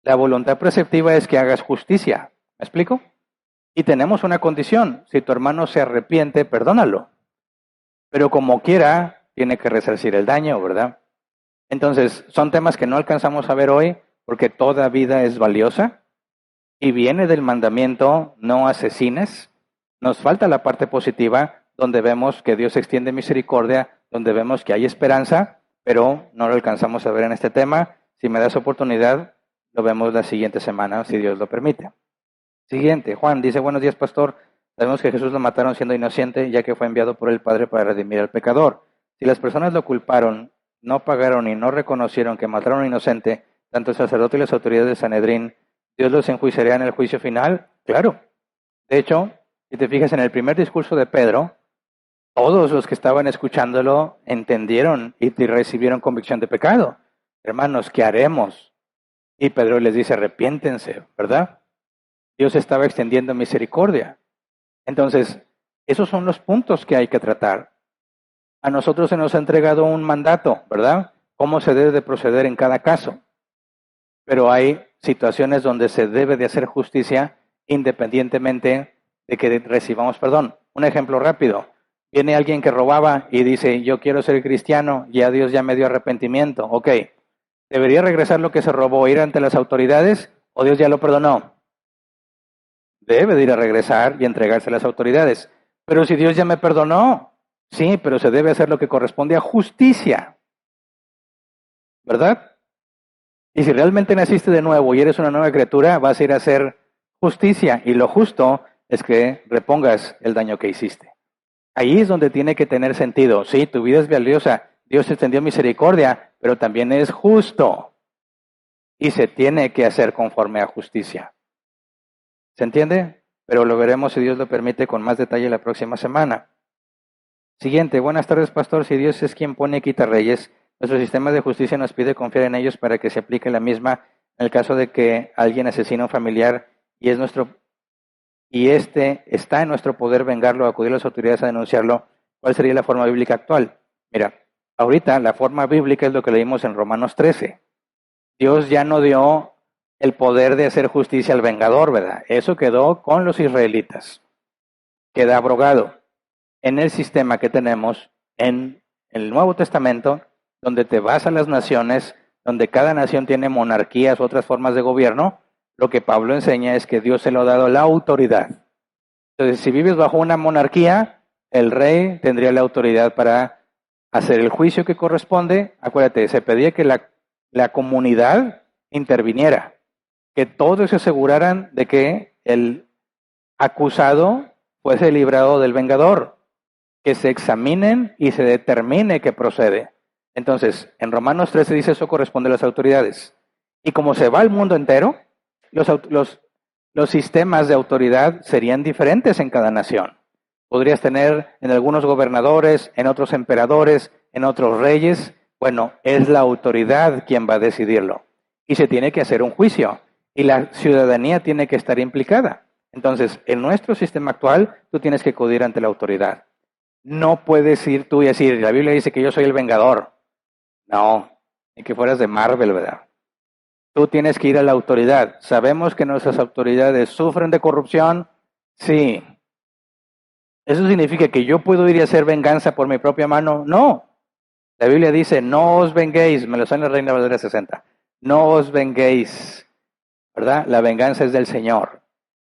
La voluntad preceptiva es que hagas justicia. ¿Me explico? Y tenemos una condición. Si tu hermano se arrepiente, perdónalo. Pero como quiera, tiene que resarcir el daño, ¿verdad? Entonces, son temas que no alcanzamos a ver hoy porque toda vida es valiosa y viene del mandamiento no asesines. Nos falta la parte positiva donde vemos que Dios extiende misericordia, donde vemos que hay esperanza, pero no lo alcanzamos a ver en este tema. Si me das oportunidad, lo vemos la siguiente semana, si Dios lo permite. Siguiente, Juan dice, buenos días, pastor. Sabemos que Jesús lo mataron siendo inocente, ya que fue enviado por el Padre para redimir al pecador. Si las personas lo culparon, no pagaron y no reconocieron que mataron a un inocente, tanto el sacerdote y las autoridades de Sanedrín, ¿Dios los enjuiciará en el juicio final? Claro. De hecho, si te fijas en el primer discurso de Pedro, todos los que estaban escuchándolo entendieron y recibieron convicción de pecado. Hermanos, ¿qué haremos? Y Pedro les dice, arrepiéntense, ¿verdad? Dios estaba extendiendo misericordia. Entonces, esos son los puntos que hay que tratar. A nosotros se nos ha entregado un mandato, ¿verdad? Cómo se debe de proceder en cada caso. Pero hay situaciones donde se debe de hacer justicia independientemente de que recibamos perdón. Un ejemplo rápido. Viene alguien que robaba y dice, yo quiero ser cristiano, ya Dios ya me dio arrepentimiento. Ok, ¿debería regresar lo que se robó, ir ante las autoridades o Dios ya lo perdonó? Debe de ir a regresar y entregarse a las autoridades. Pero si Dios ya me perdonó, sí, pero se debe hacer lo que corresponde a justicia. ¿Verdad? Y si realmente naciste de nuevo y eres una nueva criatura, vas a ir a hacer justicia. Y lo justo es que repongas el daño que hiciste. Ahí es donde tiene que tener sentido. Sí, tu vida es valiosa. Dios te extendió misericordia, pero también es justo. Y se tiene que hacer conforme a justicia. ¿Se entiende? Pero lo veremos, si Dios lo permite, con más detalle la próxima semana. Siguiente, buenas tardes, pastor. Si Dios es quien pone y quita reyes, nuestro sistema de justicia nos pide confiar en ellos para que se aplique la misma en el caso de que alguien asesina a un familiar y está en nuestro poder vengarlo, acudir a las autoridades a denunciarlo. ¿Cuál sería la forma bíblica actual? Mira, ahorita la forma bíblica es lo que leímos en Romanos 13. Dios ya no dio el poder de hacer justicia al vengador, ¿verdad? Eso quedó con los israelitas. Queda abrogado. En el sistema que tenemos en el Nuevo Testamento, donde te vas a las naciones, donde cada nación tiene monarquías u otras formas de gobierno, lo que Pablo enseña es que Dios se lo ha dado la autoridad. Entonces, si vives bajo una monarquía, el rey tendría la autoridad para hacer el juicio que corresponde. Acuérdate, se pedía que la comunidad interviniera, que todos se aseguraran de que el acusado fuese librado del vengador, que se examinen y se determine qué procede. Entonces, en Romanos 13 dice eso corresponde a las autoridades. Y como se va al mundo entero, los sistemas de autoridad serían diferentes en cada nación. Podrías tener en algunos gobernadores, en otros emperadores, en otros reyes. Bueno, es la autoridad quien va a decidirlo. Y se tiene que hacer un juicio. Y la ciudadanía tiene que estar implicada. Entonces, en nuestro sistema actual, tú tienes que acudir ante la autoridad. No puedes ir tú y decir, la Biblia dice que yo soy el vengador. No, ni que fueras de Marvel, ¿verdad? Tú tienes que ir a la autoridad. ¿Sabemos que nuestras autoridades sufren de corrupción? Sí. ¿Eso significa que yo puedo ir y hacer venganza por mi propia mano? No. La Biblia dice, no os venguéis. Me lo sale la Reina Valera 60. No os venguéis. ¿Verdad? La venganza es del Señor.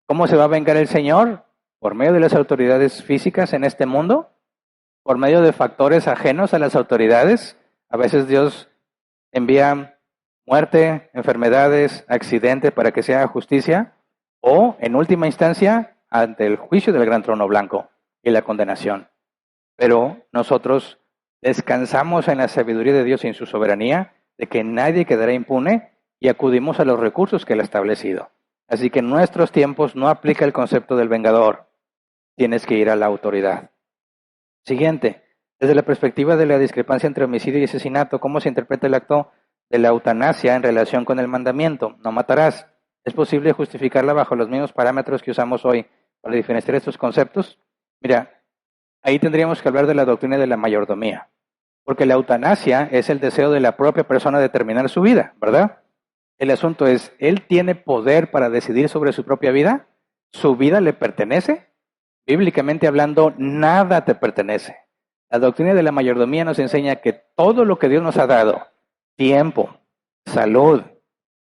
¿Cómo se va a vengar el Señor? ¿Por medio de las autoridades físicas en este mundo? ¿Por medio de factores ajenos a las autoridades? A veces Dios envía muerte, enfermedades, accidentes para que se haga justicia. O, en última instancia, ante el juicio del gran trono blanco y la condenación. Pero nosotros descansamos en la sabiduría de Dios y en su soberanía, de que nadie quedará impune, y acudimos a los recursos que Él ha establecido. Así que en nuestros tiempos no aplica el concepto del vengador. Tienes que ir a la autoridad. Siguiente. Desde la perspectiva de la discrepancia entre homicidio y asesinato, ¿cómo se interpreta el acto de la eutanasia en relación con el mandamiento? No matarás. ¿Es posible justificarla bajo los mismos parámetros que usamos hoy para diferenciar estos conceptos? Mira, ahí tendríamos que hablar de la doctrina de la mayordomía. Porque la eutanasia es el deseo de la propia persona de terminar su vida, ¿verdad? El asunto es, ¿él tiene poder para decidir sobre su propia vida? ¿Su vida le pertenece? Bíblicamente hablando, nada te pertenece. La doctrina de la mayordomía nos enseña que todo lo que Dios nos ha dado, tiempo, salud,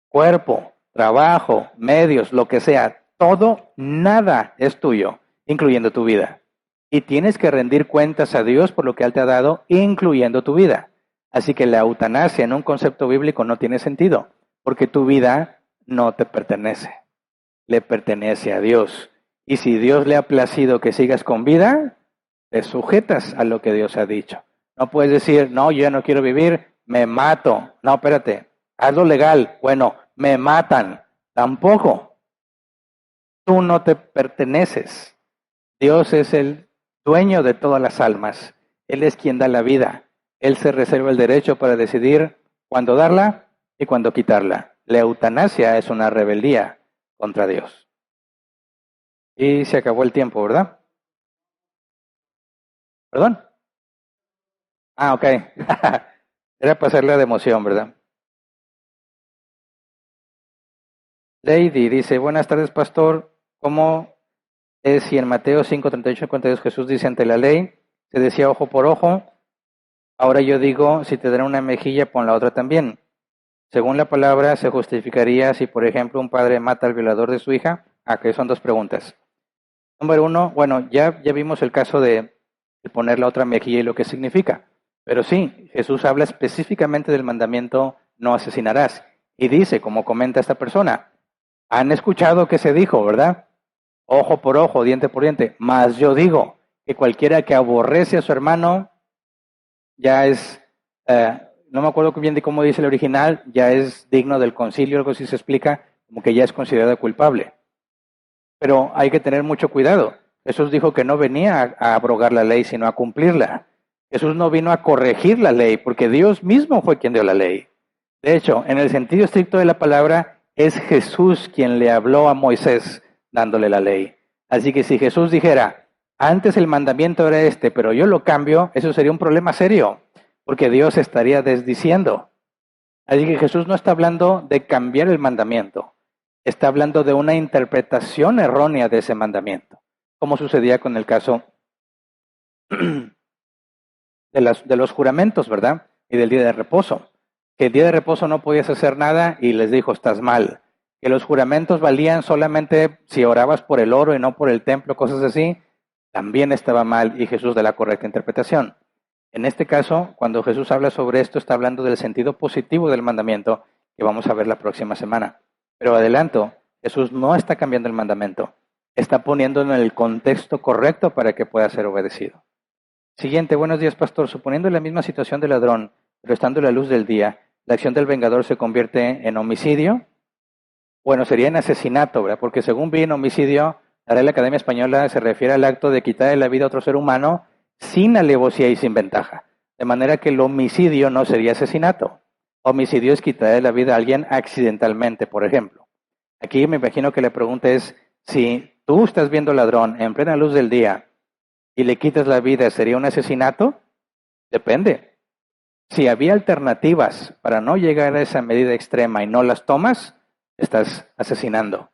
cuerpo, trabajo, medios, lo que sea, todo, nada es tuyo, incluyendo tu vida. Y tienes que rendir cuentas a Dios por lo que Él te ha dado, incluyendo tu vida. Así que la eutanasia en un concepto bíblico no tiene sentido, porque tu vida no te pertenece, le pertenece a Dios. Y si Dios le ha placido que sigas con vida, te sujetas a lo que Dios ha dicho. No puedes decir, no, yo ya no quiero vivir, me mato. No, espérate, hazlo legal. Bueno, me matan. Tampoco. Tú no te perteneces. Dios es el dueño de todas las almas. Él es quien da la vida. Él se reserva el derecho para decidir cuándo darla y cuándo quitarla. La eutanasia es una rebeldía contra Dios. Y se acabó el tiempo, ¿verdad? ¿Perdón? Ah, ok. Era para hacerle de emoción, ¿verdad? Lady dice, buenas tardes, pastor. ¿Cómo es si en Mateo 5, 38 y 42 Jesús dice ante la ley, se decía ojo por ojo? Ahora yo digo, si te dan una mejilla, pon la otra también. Según la palabra, se justificaría si, por ejemplo, un padre mata al violador de su hija. Que son dos preguntas. Número uno, bueno, ya vimos el caso de poner la otra mejilla y lo que significa. Pero sí, Jesús habla específicamente del mandamiento no asesinarás. Y dice, como comenta esta persona, han escuchado que se dijo, ¿verdad? Ojo por ojo, diente por diente. Mas yo digo que cualquiera que aborrece a su hermano ya es, no me acuerdo bien de cómo dice el original, ya es digno del concilio, algo así se explica, como que ya es considerado culpable. Pero hay que tener mucho cuidado. Jesús dijo que no venía a abrogar la ley, sino a cumplirla. Jesús no vino a corregir la ley, porque Dios mismo fue quien dio la ley. De hecho, en el sentido estricto de la palabra, es Jesús quien le habló a Moisés dándole la ley. Así que si Jesús dijera, antes el mandamiento era este, pero yo lo cambio, eso sería un problema serio, porque Dios estaría desdiciendo. Así que Jesús no está hablando de cambiar el mandamiento, está hablando de una interpretación errónea de ese mandamiento, como sucedía con el caso de los juramentos, ¿verdad? Y del día de reposo. Que el día de reposo no podías hacer nada y les dijo, estás mal. Que los juramentos valían solamente si orabas por el oro y no por el templo, cosas así, también estaba mal y Jesús da la correcta interpretación. En este caso, cuando Jesús habla sobre esto, está hablando del sentido positivo del mandamiento que vamos a ver la próxima semana. Pero adelanto, Jesús no está cambiando el mandamiento, está poniéndolo en el contexto correcto para que pueda ser obedecido. Siguiente, buenos días, pastor. Suponiendo la misma situación del ladrón, pero estando a la luz del día, ¿la acción del vengador se convierte en homicidio? Bueno, sería en asesinato, ¿verdad? Porque según vi en homicidio, la Real Academia Española se refiere al acto de quitarle la vida a otro ser humano sin alevosía y sin ventaja. De manera que el homicidio no sería asesinato. Homicidio es quitarle la vida a alguien accidentalmente, por ejemplo. Aquí me imagino que la pregunta es, si tú estás viendo al ladrón en plena luz del día y le quitas la vida, ¿sería un asesinato? Depende. Si había alternativas para no llegar a esa medida extrema y no las tomas, estás asesinando.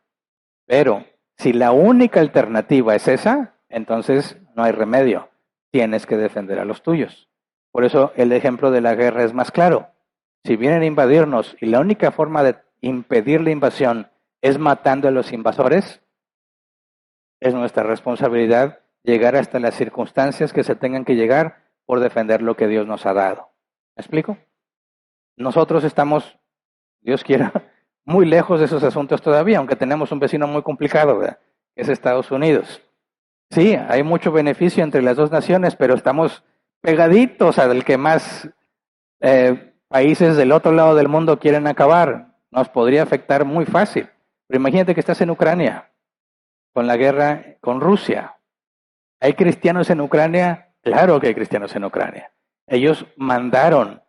Pero si la única alternativa es esa, entonces no hay remedio. Tienes que defender a los tuyos. Por eso el ejemplo de la guerra es más claro. Si vienen a invadirnos y la única forma de impedir la invasión es matando a los invasores, es nuestra responsabilidad llegar hasta las circunstancias que se tengan que llegar por defender lo que Dios nos ha dado. ¿Me explico? Nosotros estamos, Dios quiera, muy lejos de esos asuntos todavía, aunque tenemos un vecino muy complicado, ¿verdad? Que es Estados Unidos. Sí, hay mucho beneficio entre las dos naciones, pero estamos pegaditos al que más países del otro lado del mundo quieren acabar. Nos podría afectar muy fácil. Pero imagínate que estás en Ucrania, con la guerra con Rusia. ¿Hay cristianos en Ucrania? Claro que hay cristianos en Ucrania. Ellos mandaron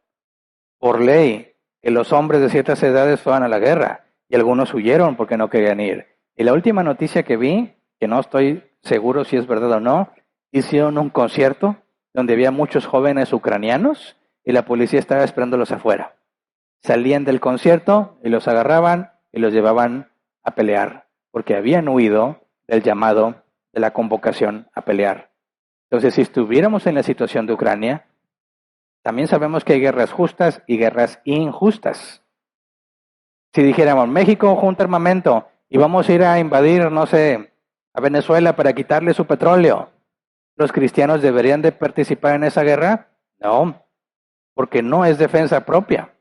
por ley que los hombres de ciertas edades fueran a la guerra y algunos huyeron porque no querían ir. Y la última noticia que vi, que no estoy seguro si es verdad o no, hicieron un concierto donde había muchos jóvenes ucranianos y la policía estaba esperándolos afuera. Salían del concierto y los agarraban y los llevaban a pelear, porque habían huido del llamado de la convocación a pelear. Entonces, si estuviéramos en la situación de Ucrania, también sabemos que hay guerras justas y guerras injustas. Si dijéramos, México junta armamento y vamos a ir a invadir, no sé, a Venezuela para quitarle su petróleo, ¿los cristianos deberían de participar en esa guerra? No, porque no es defensa propia.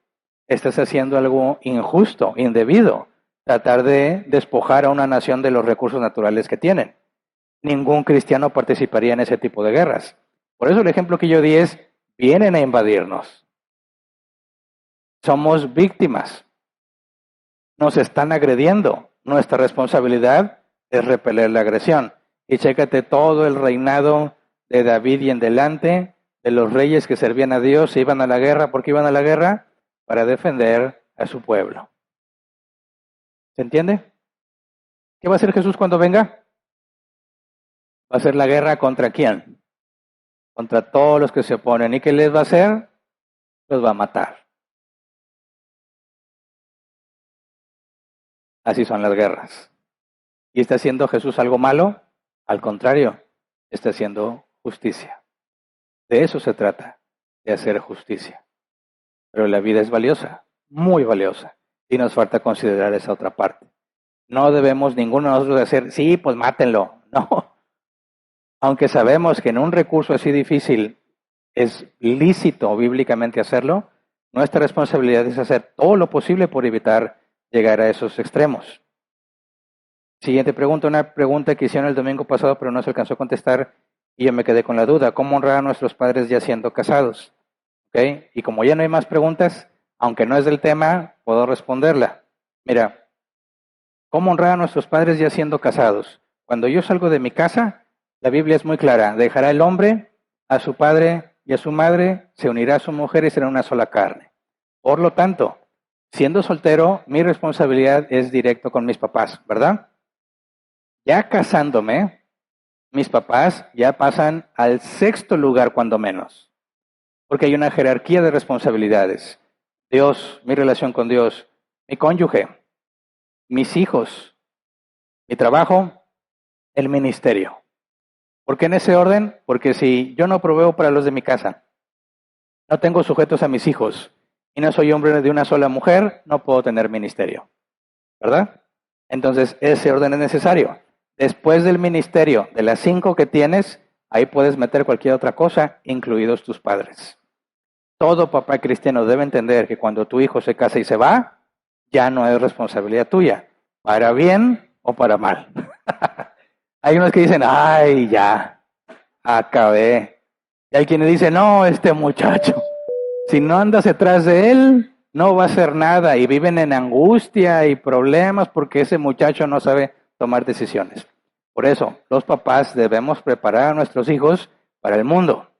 Estás haciendo algo injusto, indebido, tratar de despojar a una nación de los recursos naturales que tienen. Ningún cristiano participaría en ese tipo de guerras. Por eso el ejemplo que yo di es, vienen a invadirnos. Somos víctimas. Nos están agrediendo. Nuestra responsabilidad es repeler la agresión. Y chécate todo el reinado de David y en delante, de los reyes que servían a Dios, se iban a la guerra. ¿Por qué iban a la guerra? Para defender a su pueblo. ¿Se entiende? ¿Qué va a hacer Jesús cuando venga? Va a hacer la guerra ¿contra quién? Contra todos los que se oponen. ¿Y qué les va a hacer? Los va a matar. Así son las guerras. ¿Y está haciendo Jesús algo malo? Al contrario, está haciendo justicia. De eso se trata, de hacer justicia. Pero la vida es valiosa, muy valiosa, y nos falta considerar esa otra parte. No debemos ninguno de nosotros hacer, sí, pues mátenlo. No. Aunque sabemos que en un recurso así difícil es lícito bíblicamente hacerlo, nuestra responsabilidad es hacer todo lo posible por evitar llegar a esos extremos. Siguiente pregunta, una pregunta que hicieron el domingo pasado, pero no se alcanzó a contestar y yo me quedé con la duda. ¿Cómo honrar a nuestros padres ya siendo casados? ¿Okay? Y como ya no hay más preguntas, aunque no es del tema, puedo responderla. Mira, ¿cómo honrar a nuestros padres ya siendo casados? Cuando yo salgo de mi casa, la Biblia es muy clara. Dejará el hombre a su padre y a su madre, se unirá a su mujer y será una sola carne. Por lo tanto, siendo soltero, mi responsabilidad es directo con mis papás, ¿verdad? Ya casándome, mis papás ya pasan al 6º lugar cuando menos, porque hay una jerarquía de responsabilidades. Dios, mi relación con Dios, mi cónyuge, mis hijos, mi trabajo, el ministerio. ¿Por qué en ese orden? Porque si yo no proveo para los de mi casa, no tengo sujetos a mis hijos y no soy hombre de una sola mujer, no puedo tener ministerio, ¿verdad? Entonces ese orden es necesario. Después del ministerio, de las 5 que tienes, ahí puedes meter cualquier otra cosa, incluidos tus padres. Todo papá cristiano debe entender que cuando tu hijo se casa y se va, ya no es responsabilidad tuya, para bien o para mal. Hay unos que dicen, ay, ya, acabé. Y hay quienes dicen, no, este muchacho, si no andas detrás de él, no va a hacer nada. Y viven en angustia y problemas porque ese muchacho no sabe tomar decisiones. Por eso, los papás debemos preparar a nuestros hijos para el mundo,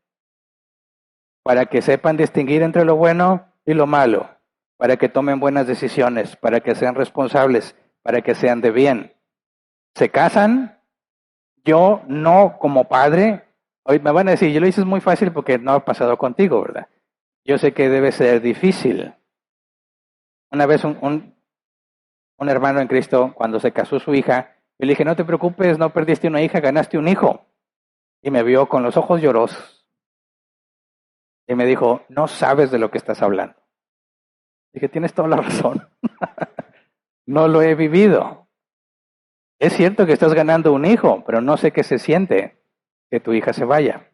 para que sepan distinguir entre lo bueno y lo malo, para que tomen buenas decisiones, para que sean responsables, para que sean de bien. ¿Se casan? Yo no como padre, hoy me van a decir, yo lo hice muy fácil porque no ha pasado contigo, ¿verdad? Yo sé que debe ser difícil. Una vez un hermano en Cristo, cuando se casó su hija, yo le dije, no te preocupes, no perdiste una hija, ganaste un hijo. Y me vio con los ojos llorosos. Y me dijo, no sabes de lo que estás hablando. Dije, tienes toda la razón. No lo he vivido. Es cierto que estás ganando un hijo, pero no sé qué se siente que tu hija se vaya.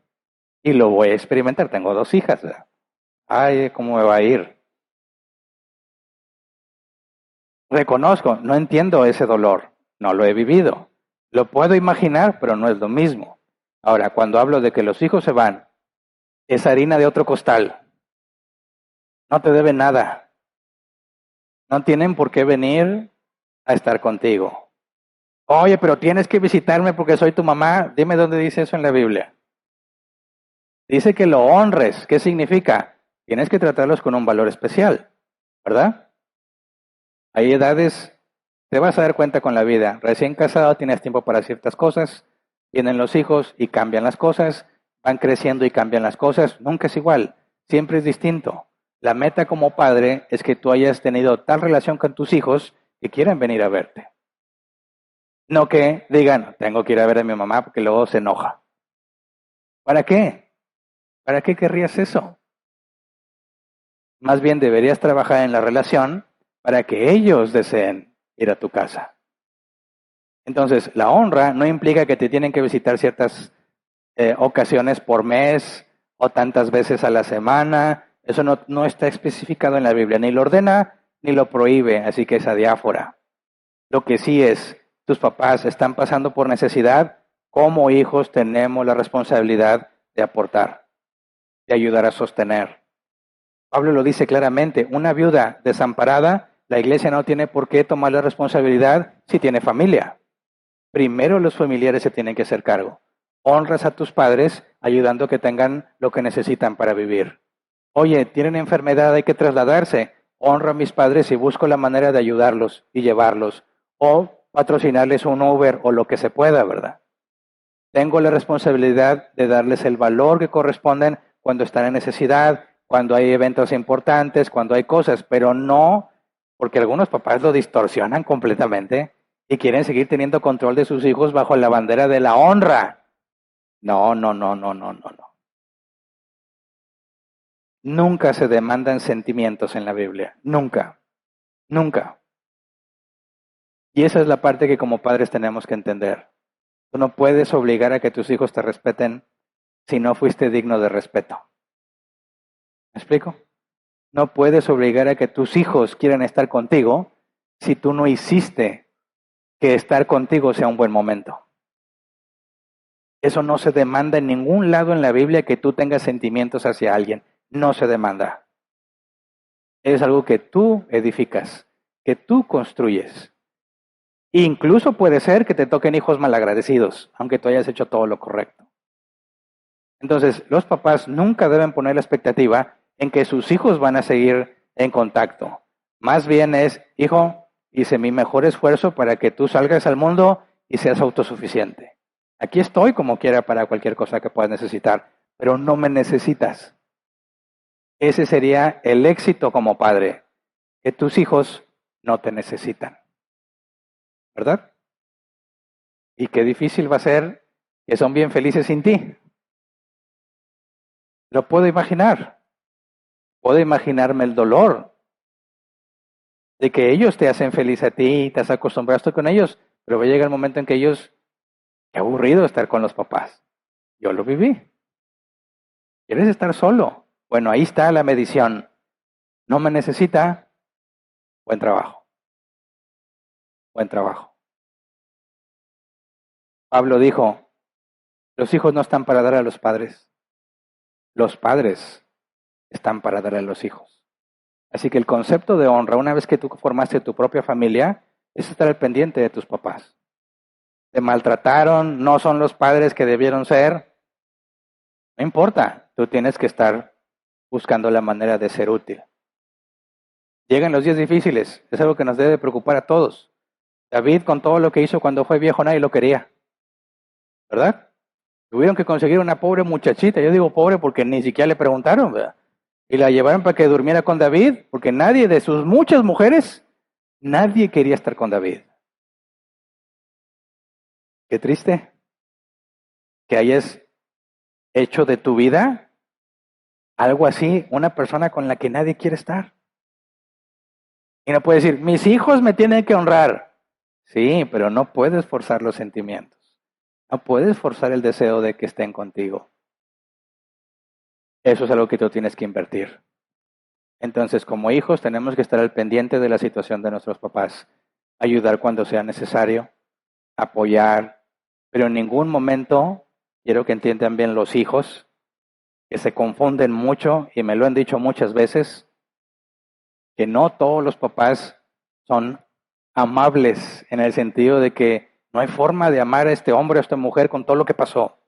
Y lo voy a experimentar. Tengo 2 hijas, ¿verdad? Ay, ¿cómo me va a ir? Reconozco, no entiendo ese dolor. No lo he vivido. Lo puedo imaginar, pero no es lo mismo. Ahora, cuando hablo de que los hijos se van, es harina de otro costal. No te deben nada. No tienen por qué venir a estar contigo. Oye, pero tienes que visitarme porque soy tu mamá. Dime dónde dice eso en la Biblia. Dice que lo honres. ¿Qué significa? Tienes que tratarlos con un valor especial, ¿verdad? Hay edades, te vas a dar cuenta con la vida. Recién casado tienes tiempo para ciertas cosas. Vienen los hijos y cambian las cosas. Van creciendo y cambian las cosas. Nunca es igual. siempre es distinto. La meta como padre es que tú hayas tenido tal relación con tus hijos que quieran venir a verte. No que digan, tengo que ir a ver a mi mamá porque luego se enoja. ¿Para qué? ¿Para qué querrías eso? Más bien deberías trabajar en la relación para que ellos deseen ir a tu casa. Entonces, la honra no implica que te tienen que visitar ciertas ocasiones por mes o tantas veces a la semana. Eso no está especificado en la Biblia, ni lo ordena ni lo prohíbe, así que es adiáfora. Lo que sí es, tus papás están pasando por necesidad, como hijos tenemos la responsabilidad de aportar, de ayudar a sostener. Pablo lo dice claramente, una viuda desamparada, la iglesia no tiene por qué tomar la responsabilidad si tiene familia. Primero los familiares se tienen que hacer cargo. Honras a tus padres ayudando a que tengan lo que necesitan para vivir. Oye, tienen enfermedad, hay que trasladarse. Honro a mis padres y busco la manera de ayudarlos y llevarlos. O patrocinarles un Uber o lo que se pueda, ¿verdad? Tengo la responsabilidad de darles el valor que corresponden cuando están en necesidad, cuando hay eventos importantes, cuando hay cosas, pero no porque algunos papás lo distorsionan completamente y quieren seguir teniendo control de sus hijos bajo la bandera de la honra. No, no, no, no, no, no, no. Nunca se demandan sentimientos en la Biblia. Nunca. Nunca. Y esa es la parte que como padres tenemos que entender. Tú no puedes obligar a que tus hijos te respeten si no fuiste digno de respeto. ¿Me explico? No puedes obligar a que tus hijos quieran estar contigo si tú no hiciste que estar contigo sea un buen momento. Eso no se demanda en ningún lado en la Biblia, que tú tengas sentimientos hacia alguien. No se demanda. Es algo que tú edificas, que tú construyes. Incluso puede ser que te toquen hijos malagradecidos, aunque tú hayas hecho todo lo correcto. Entonces, los papás nunca deben poner la expectativa en que sus hijos van a seguir en contacto. Más bien es, hijo, hice mi mejor esfuerzo para que tú salgas al mundo y seas autosuficiente. Aquí estoy como quiera para cualquier cosa que puedas necesitar, pero no me necesitas. Ese sería el éxito como padre, que tus hijos no te necesitan. ¿Verdad? Y qué difícil va a ser que son bien felices sin ti. Lo puedo imaginar. Puedo imaginarme el dolor de que ellos te hacen feliz a ti, te has acostumbrado con ellos, pero va a llegar el momento en que ellos, qué aburrido estar con los papás. Yo lo viví. ¿Quieres estar solo? Bueno, ahí está la medición. No me necesita. Buen trabajo. Buen trabajo. Pablo dijo, los hijos no están para dar a los padres. Los padres están para dar a los hijos. Así que el concepto de honra, una vez que tú formaste tu propia familia, es estar al pendiente de tus papás. Te maltrataron, no son los padres que debieron ser. No importa, tú tienes que estar buscando la manera de ser útil. Llegan los días difíciles, es algo que nos debe preocupar a todos. David, con todo lo que hizo cuando fue viejo, nadie lo quería, ¿verdad? Tuvieron que conseguir una pobre muchachita, yo digo pobre porque ni siquiera le preguntaron, ¿verdad? Y la llevaron para que durmiera con David, porque nadie de sus muchas mujeres, nadie quería estar con David. Qué triste que hayas hecho de tu vida algo así, una persona con la que nadie quiere estar. Y no puedes decir, mis hijos me tienen que honrar. Sí, pero no puedes forzar los sentimientos. No puedes forzar el deseo de que estén contigo. Eso es algo que tú tienes que invertir. Entonces, como hijos, tenemos que estar al pendiente de la situación de nuestros papás, ayudar cuando sea necesario, apoyar, pero en ningún momento, quiero que entiendan bien los hijos, que se confunden mucho, y me lo han dicho muchas veces, que no todos los papás son amables en el sentido de que no hay forma de amar a este hombre o a esta mujer con todo lo que pasó.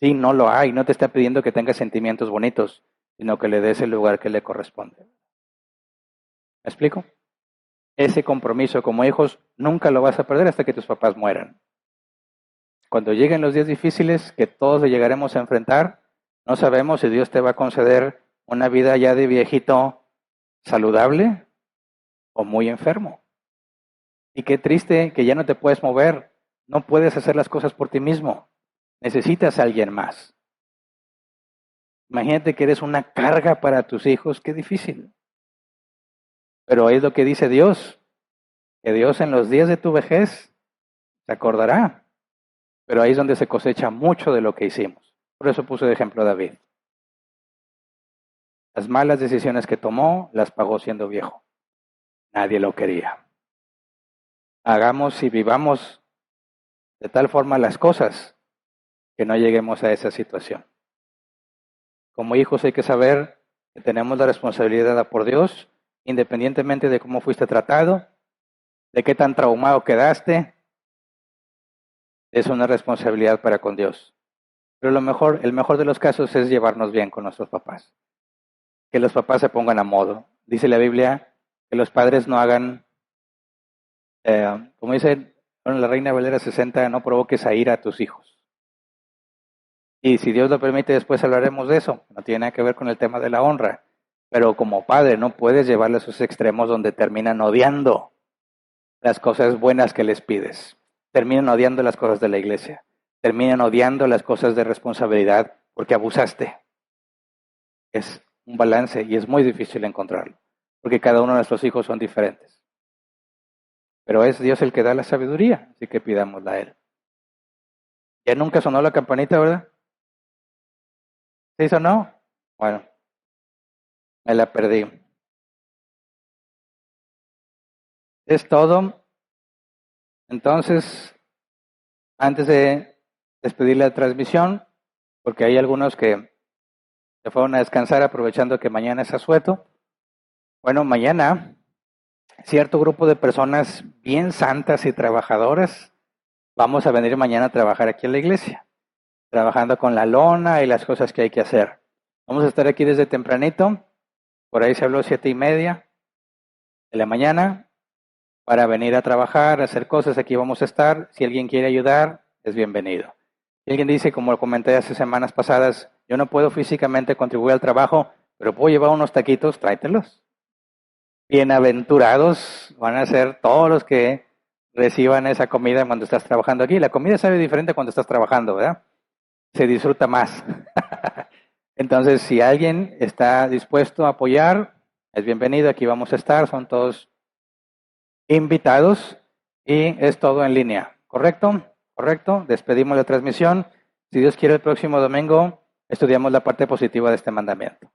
Sí, no lo hay, no te está pidiendo que tengas sentimientos bonitos, sino que le des el lugar que le corresponde. ¿Me explico? Ese compromiso como hijos nunca lo vas a perder hasta que tus papás mueran. Cuando lleguen los días difíciles que todos le llegaremos a enfrentar, No sabemos si Dios te va a conceder una vida ya de viejito saludable o muy enfermo. Y qué triste que ya no te puedes mover, no puedes hacer las cosas por ti mismo, necesitas a alguien más. Imagínate que eres una carga para tus hijos, qué difícil. Pero es lo que dice Dios, que Dios en los días de tu vejez se acordará. Pero ahí es donde se cosecha mucho de lo que hicimos. Por eso puse de ejemplo a David. Las malas decisiones que tomó las pagó siendo viejo. Nadie lo quería. Hagamos y vivamos de tal forma las cosas que no lleguemos a esa situación. Como hijos hay que saber que tenemos la responsabilidad dada por Dios, independientemente de cómo fuiste tratado, de qué tan traumado quedaste, es una responsabilidad para con Dios. Pero el mejor de los casos es llevarnos bien con nuestros papás. Que los papás se pongan a modo. Dice la Biblia que los padres no hagan, como dice la Reina Valera 60, no provoques a ira a tus hijos. Y si Dios lo permite, después hablaremos de eso. No tiene nada que ver con el tema de la honra. Pero como padre no puedes llevarle a esos extremos donde terminan odiando las cosas buenas que les pides. Terminan odiando las cosas de la iglesia. Terminan odiando las cosas de responsabilidad porque abusaste. Es un balance y es muy difícil encontrarlo. Porque cada uno de nuestros hijos son diferentes. Pero es Dios el que da la sabiduría, así que pidámosla a Él. Ya nunca sonó la campanita, ¿verdad? ¿Sí sonó? Bueno, me la perdí. Es todo. Entonces, antes de despedir la transmisión, porque hay algunos que se fueron a descansar aprovechando que mañana es asueto. Bueno, mañana cierto grupo de personas bien santas y trabajadoras vamos a venir mañana a trabajar aquí en la iglesia, trabajando con la lona y las cosas que hay que hacer. Vamos a estar aquí desde tempranito, por ahí se habló 7:30 de la mañana, para venir a trabajar, a hacer cosas, aquí vamos a estar. Si alguien quiere ayudar, es bienvenido. Si alguien dice, como lo comenté hace semanas pasadas, yo no puedo físicamente contribuir al trabajo, pero puedo llevar unos taquitos, tráetelos. Bienaventurados van a ser todos los que reciban esa comida cuando estás trabajando aquí. La comida sabe diferente cuando estás trabajando, ¿verdad? Se disfruta más. Entonces, si alguien está dispuesto a apoyar, es bienvenido. Aquí vamos a estar, son todos invitados y es todo en línea. ¿Correcto? Correcto. Despedimos la transmisión. Si Dios quiere, el próximo domingo estudiamos la parte positiva de este mandamiento.